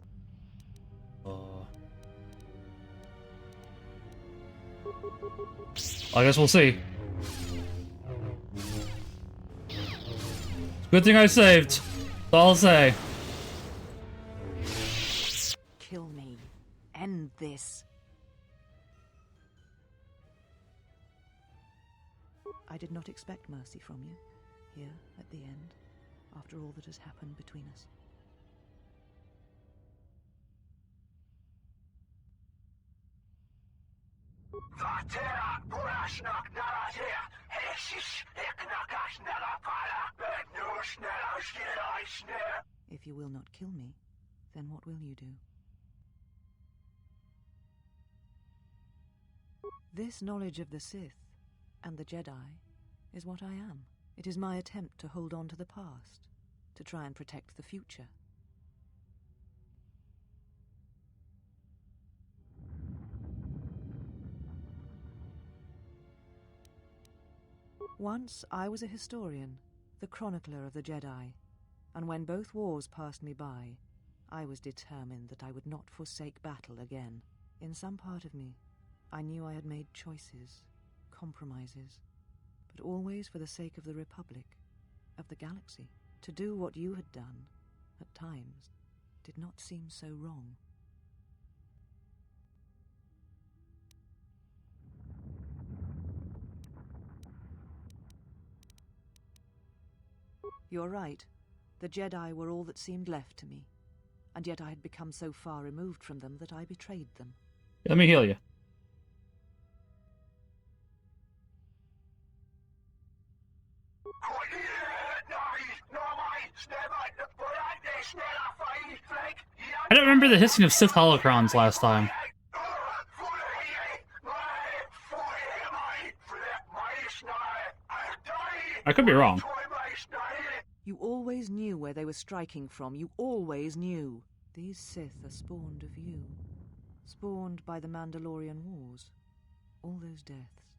I guess we'll see. Good thing I saved. That's all I'll say. Kill me. End this. I did not expect mercy from you, here at the end, after all that has happened between us. If you will not kill me, then what will you do? This knowledge of the Sith and the Jedi is what I am. It is my attempt to hold on to the past, to try and protect the future. Once I was a historian, the chronicler of the Jedi, and when both wars passed me by, I was determined that I would not forsake battle again. In some part of me, I knew I had made choices, compromises, but always for the sake of the Republic, of the galaxy. To do what you had done, at times, did not seem so wrong. You're right. The Jedi were all that seemed left to me, and yet I had become so far removed from them that I betrayed them. Let me heal you. I don't remember the hissing of Sith holocrons last time. I could be wrong. You always knew where they were striking from. You always knew. These Sith are spawned of you. Spawned by the Mandalorian Wars. All those deaths.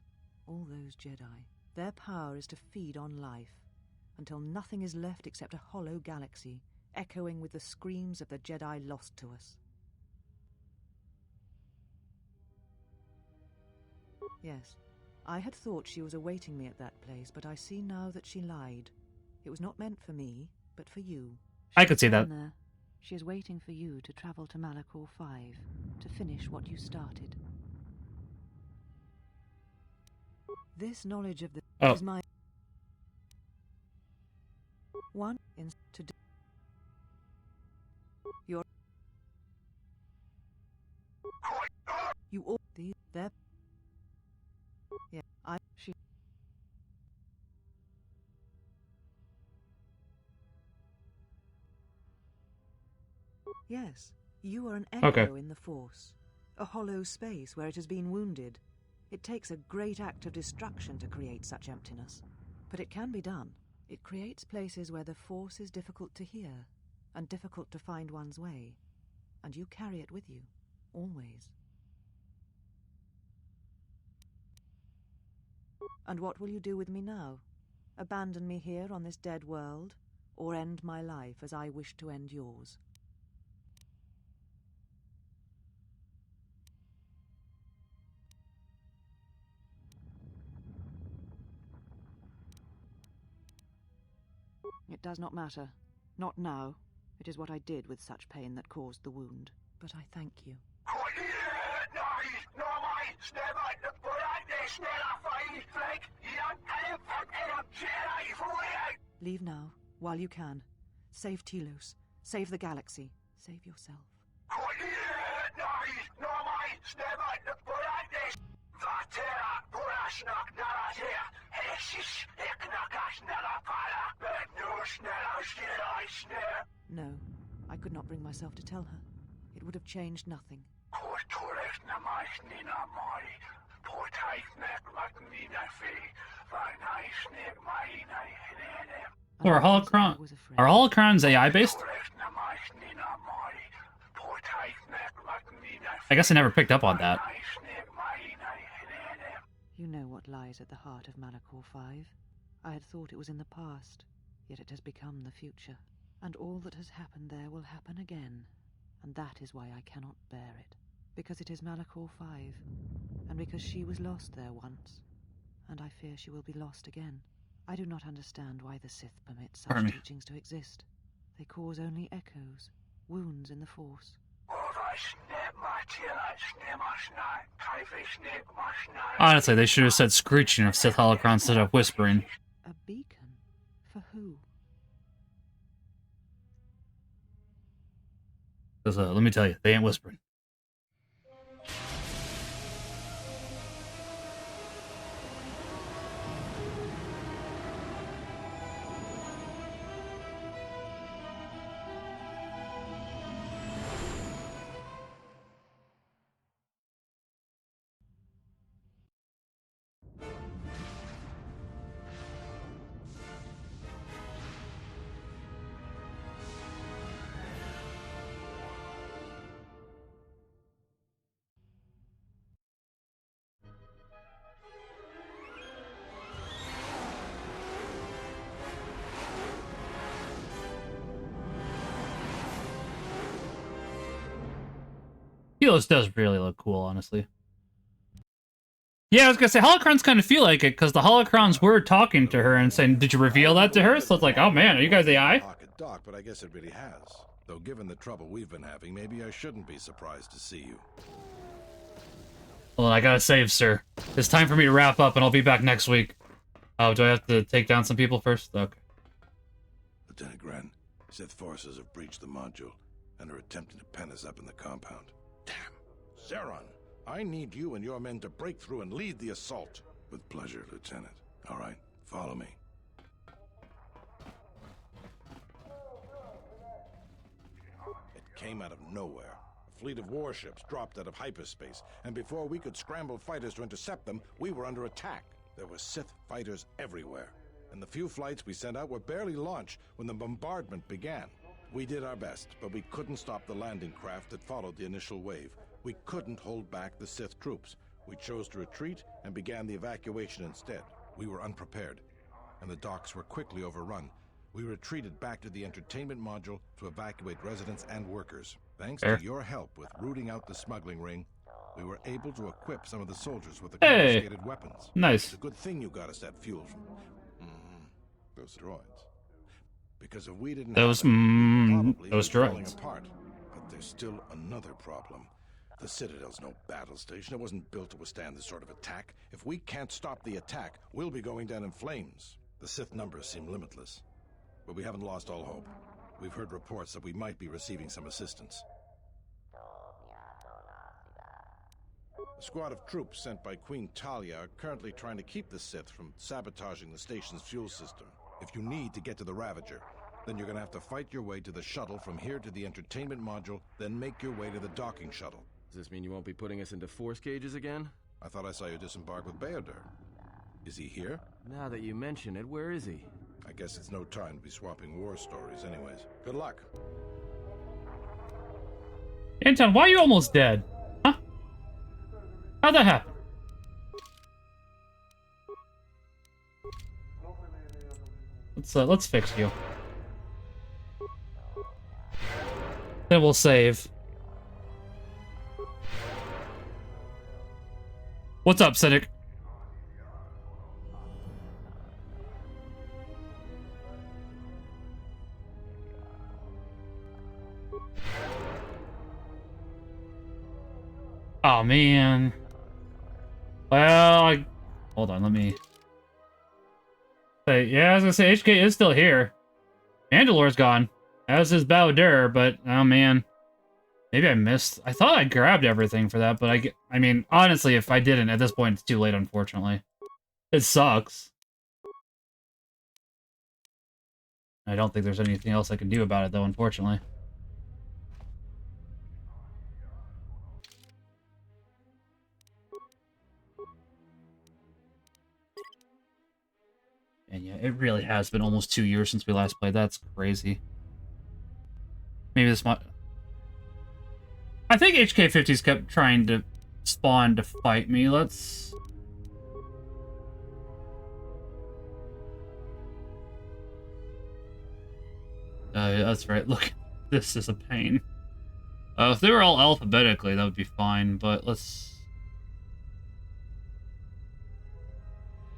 All those Jedi. Their power is to feed on life, until nothing is left except a hollow galaxy, echoing with the screams of the Jedi lost to us. Yes, I had thought she was awaiting me at that place, but I see now that she lied. It was not meant for me, but for you. I could see that. There. She is waiting for you to travel to Malachor 5, to finish what you started. This knowledge of the is my one in to do your you all these there. Yeah, she. Yes, you are an echo in the Force, a hollow space where it has been wounded. It takes a great act of destruction to create such emptiness, but it can be done. It creates places where the Force is difficult to hear, and difficult to find one's way, and you carry it with you, always. And what will you do with me now? Abandon me here on this dead world, or end my life as I wish to end yours? It does not matter. Not now. It is what I did with such pain that caused the wound. but I thank you. Leave now, while you can. Save Telos. Save the galaxy. Save yourself. No, I could not bring myself to tell her. It would have changed nothing. Oh, are holocrons AI based? I guess I never picked up on that. You know what lies at the heart of Malachor 5. I had thought it was in the past, yet it has become the future. And all that has happened there will happen again. And that is why I cannot bear it. Because it is Malachor 5. And because she was lost there once. And I fear she will be lost again. I do not understand why the Sith permit such teachings to exist. They cause only echoes, wounds in the Force. Honestly, they should have said screeching of Sith holocrons instead of whispering. A beacon? For who? Because, let me tell you, they ain't whispering. Telos does really look cool, honestly. Yeah, I was gonna say, holocrons kind of feel like it, because the holocrons were talking to her and saying, did you reveal that to her? So it's like, oh man, are you guys AI? Doc, but I guess it really has. Though given the trouble we've been having, maybe I shouldn't be surprised to see you. Well, I gotta save, sir. It's time for me to wrap up, and I'll be back next week. Oh, do I have to take down some people first? Okay. Lieutenant Gren, Sith forces have breached the module and are attempting to pen us up in the compound. Damn. Zeron, I need you and your men to break through and lead the assault. With pleasure, Lieutenant. All right, follow me. It came out of nowhere. A fleet of warships dropped out of hyperspace, and before we could scramble fighters to intercept them, we were under attack. There were Sith fighters everywhere, and the few flights we sent out were barely launched when the bombardment began. We did our best, but we couldn't stop the landing craft that followed the initial wave. We couldn't hold back the Sith troops. We chose to retreat and began the evacuation instead. We were unprepared, and the docks were quickly overrun. We retreated back to the entertainment module to evacuate residents and workers. Thanks to your help with rooting out the smuggling ring, we were able to equip some of the soldiers with the confiscated weapons. Nice. It's a good thing you got us that fuel from those droids. Because if we didn't those droids. Apart. But there's still another problem. The Citadel's no battle station. It wasn't built to withstand this sort of attack. If we can't stop the attack, we'll be going down in flames. The Sith numbers seem limitless. But we haven't lost all hope. We've heard reports that we might be receiving some assistance. A squad of troops sent by Queen Talia are currently trying to keep the Sith from sabotaging the station's fuel system. If you need to get to the Ravager, then you're gonna have to fight your way to the shuttle from here to the entertainment module, then make your way to the docking shuttle. Does this mean you won't be putting us into force cages again? I thought I saw you disembark with Beodur. Is he here? Now that you mention it, where is he? I guess it's no time to be swapping war stories anyways. Good luck. Anton, why are you almost dead? Huh? How'd that happen? Let's fix you. Then we'll save. What's up, Cynic? Oh, man. Well, hold on, let me... Yeah, I was gonna say, HK is still here. Mandalore's gone. As is Bowder, but, oh man. Maybe I missed... I thought I grabbed everything for that, but I mean, honestly, if I didn't, at this point, it's too late, unfortunately. It sucks. I don't think there's anything else I can do about it, though, unfortunately. And yeah, it really has been almost 2 years since we last played. That's crazy. Maybe this might... I think HK50's kept trying to spawn to fight me. Let's... yeah, that's right. Look, this is a pain. If they were all alphabetically, that would be fine, but let's...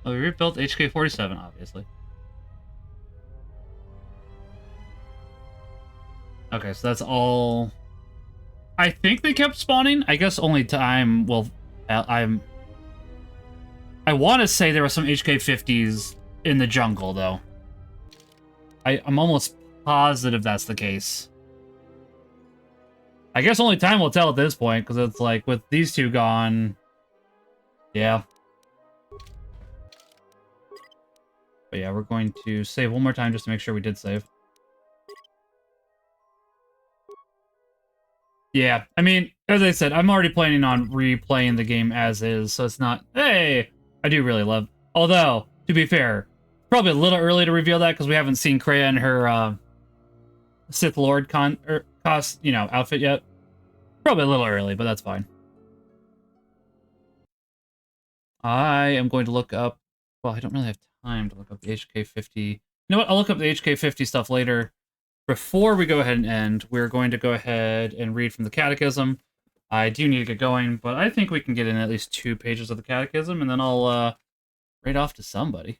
Oh, we rebuilt HK47, obviously. Okay, so that's all... I think they kept spawning. I guess only time will... I want to say there were some HK50s in the jungle, though. I'm almost positive that's the case. I guess only time will tell at this point, because it's like, with these two gone... Yeah. But yeah, we're going to save one more time just to make sure we did save. Yeah, I mean, as I said, I'm already planning on replaying the game as is, so it's not... Hey! I do really love... Although, to be fair, probably a little early to reveal that, because we haven't seen Kreia in her, Sith Lord outfit yet. Probably a little early, but that's fine. I am going to look up... Well, I don't really have time to look up the HK50. You know what? I'll look up the HK50 stuff later. Before we go ahead and end, we're going to go ahead and read from the Catechism. I do need to get going, but I think we can get in at least 2 pages of the Catechism, and then I'll read off to somebody.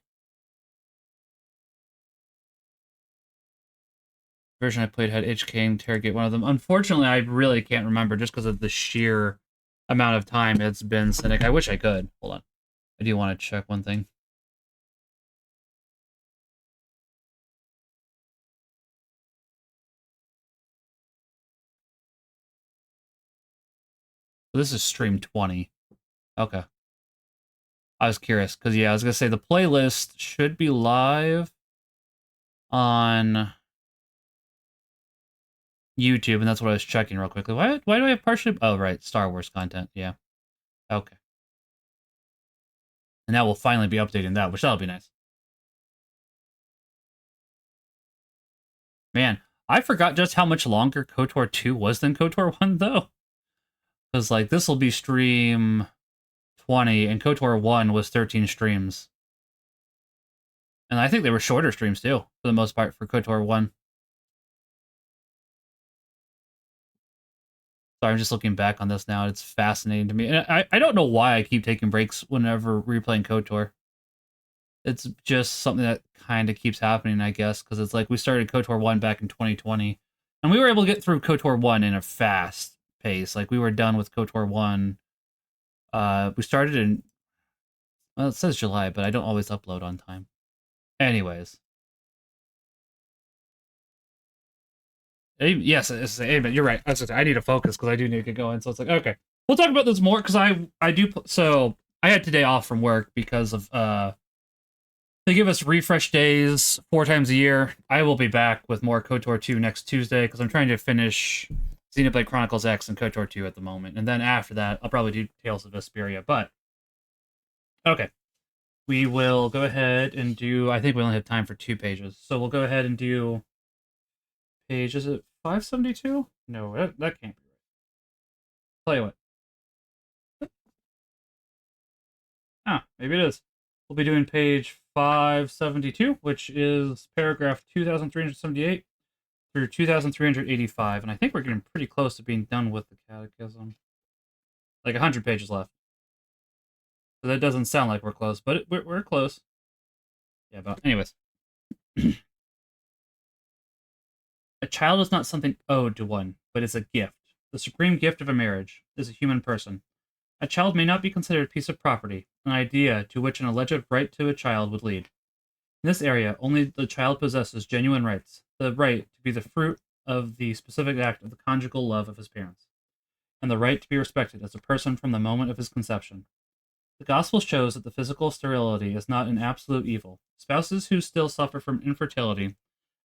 The version I played had HK interrogate one of them. Unfortunately, I really can't remember just because of the sheer amount of time it's been Cynic. I wish I could. Hold on. I do want to check one thing. This is stream 20. Okay. I was curious, because, yeah, I was going to say the playlist should be live on YouTube, and that's what I was checking real quickly. Why do I have partially... Oh, right, Star Wars content, yeah. Okay. And now we'll finally be updating that, which that'll be nice. Man, I forgot just how much longer KOTOR 2 was than KOTOR 1, though. Because, like, this will be stream 20, and KOTOR 1 was 13 streams. And I think they were shorter streams, too, for the most part, for KOTOR 1. Sorry, I'm just looking back on this now. It's fascinating to me. And I don't know why I keep taking breaks whenever replaying KOTOR. It's just something that kind of keeps happening, I guess, because it's like we started KOTOR 1 back in 2020, and we were able to get through KOTOR 1 in a fast pace. Like, we were done with KOTOR 1. We started in... Well, it says July, but I don't always upload on time. Anyways. Yes, amen. You're right. I need to focus because I do need to get going. So it's like, okay. We'll talk about this more because I do... So, I had today off from work because of... They give us refresh days 4 times a year. I will be back with more KOTOR 2 next Tuesday because I'm trying to finish Xenoblade Chronicles X and KOTOR 2 at the moment. And then after that, I'll probably do Tales of Vesperia. But, okay. We will go ahead and do... I think we only have time for 2 pages. So we'll go ahead and do... Page, is it 572? No, that can't be right. Tell you what. Ah, maybe it is. We'll be doing page 572, which is paragraph 2378 through 2385. And I think we're getting pretty close to being done with the Catechism. Like 100 pages left. So that doesn't sound like we're close, but we're close. Yeah, but anyways. A child is not something owed to one, but is a gift. The supreme gift of a marriage is a human person. A child may not be considered a piece of property, an idea to which an alleged right to a child would lead. In this area, only the child possesses genuine rights, the right to be the fruit of the specific act of the conjugal love of his parents, and the right to be respected as a person from the moment of his conception. The gospel shows that the physical sterility is not an absolute evil. Spouses who still suffer from infertility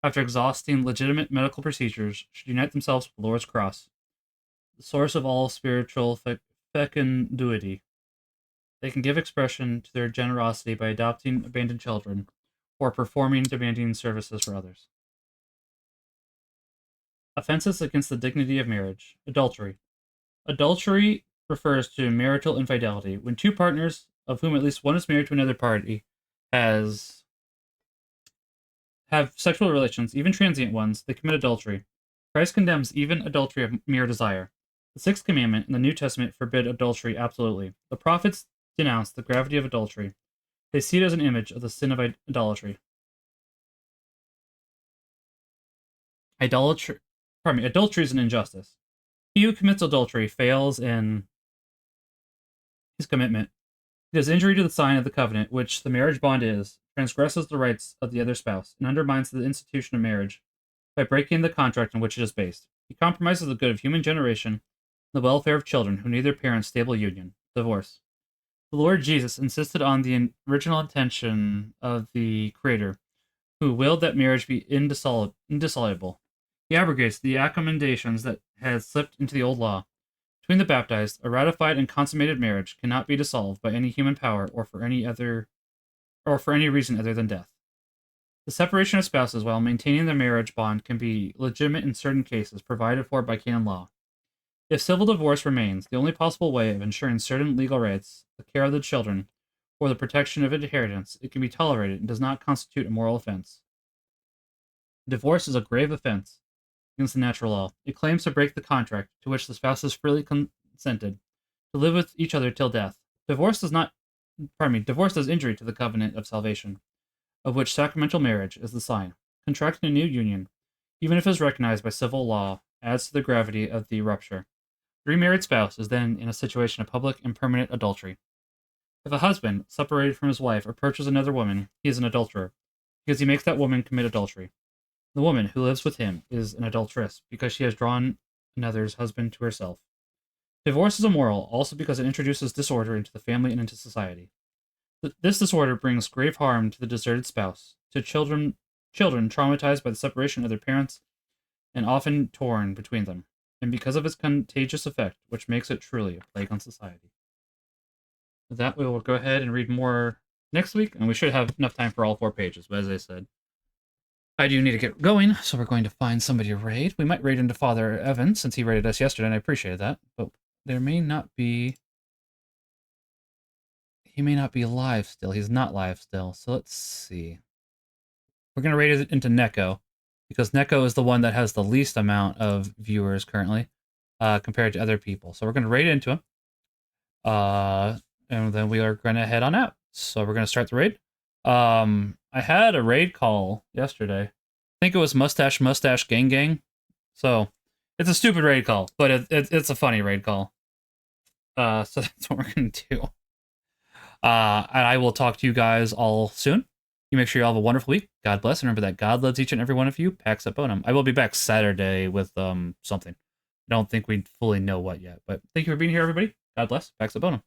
after exhausting legitimate medical procedures should unite themselves with the Lord's cross, the source of all spiritual fecundity. They can give expression to their generosity by adopting abandoned children or performing demanding services for others. Offenses against the dignity of marriage. Adultery. Adultery refers to marital infidelity. When two partners, of whom at least one is married to another party, have sexual relations, even transient ones, they commit adultery. Christ condemns even adultery of mere desire. The sixth commandment in the New Testament forbid adultery absolutely. The prophets denounce the gravity of adultery. They see it as an image of the sin of idolatry. Adultery is an injustice. He who commits adultery fails in his commitment. He does injury to the sign of the covenant, which the marriage bond is, transgresses the rights of the other spouse, and undermines the institution of marriage by breaking the contract on which it is based. He compromises the good of human generation and the welfare of children who need their parents' stable union, divorce. The Lord Jesus insisted on the original intention of the Creator, who willed that marriage be indissoluble. He abrogates the accommodations that had slipped into the old law. Between the baptized, a ratified and consummated marriage cannot be dissolved by any human power or for any reason other than death. The separation of spouses while maintaining the marriage bond can be legitimate in certain cases provided for by canon law. If civil divorce remains the only possible way of ensuring certain legal rights, the care of the children, or the protection of inheritance, it can be tolerated and does not constitute a moral offense. Divorce is a grave offense against the natural law. It claims to break the contract to which the spouses freely consented to live with each other till death. Divorce does injury to the covenant of salvation, of which sacramental marriage is the sign. Contracting a new union, even if it is recognized by civil law, adds to the gravity of the rupture. The remarried spouse is then in a situation of public and permanent adultery. If a husband, separated from his wife, approaches another woman, he is an adulterer, because he makes that woman commit adultery. The woman who lives with him is an adulteress, because she has drawn another's husband to herself. Divorce is immoral also because it introduces disorder into the family and into society. This disorder brings grave harm to the deserted spouse, to children traumatized by the separation of their parents and often torn between them, and because of its contagious effect, which makes it truly a plague on society. With that, we will go ahead and read more next week, and we should have enough time for all 4 pages, but as I said, I do need to get going, so we're going to find somebody to raid. We might raid into Father Evan, since he raided us yesterday, and I appreciated that, but there may not be... He may not be live still. He's not live still, so let's see. We're going to raid it into Neko, because Neko is the one that has the least amount of viewers currently, compared to other people. So we're going to raid into him, and then we are going to head on out. So we're going to start the raid. I had a raid call yesterday. I think it was Mustache Gang Gang. So it's a stupid raid call, but it's a funny raid call. So that's what we're going to do. And I will talk to you guys all soon. You make sure you all have a wonderful week. God bless. And remember that God loves each and every one of you. Pax et bonum. I will be back Saturday with something. I don't think we fully know what yet. But thank you for being here, everybody. God bless. Pax et bonum.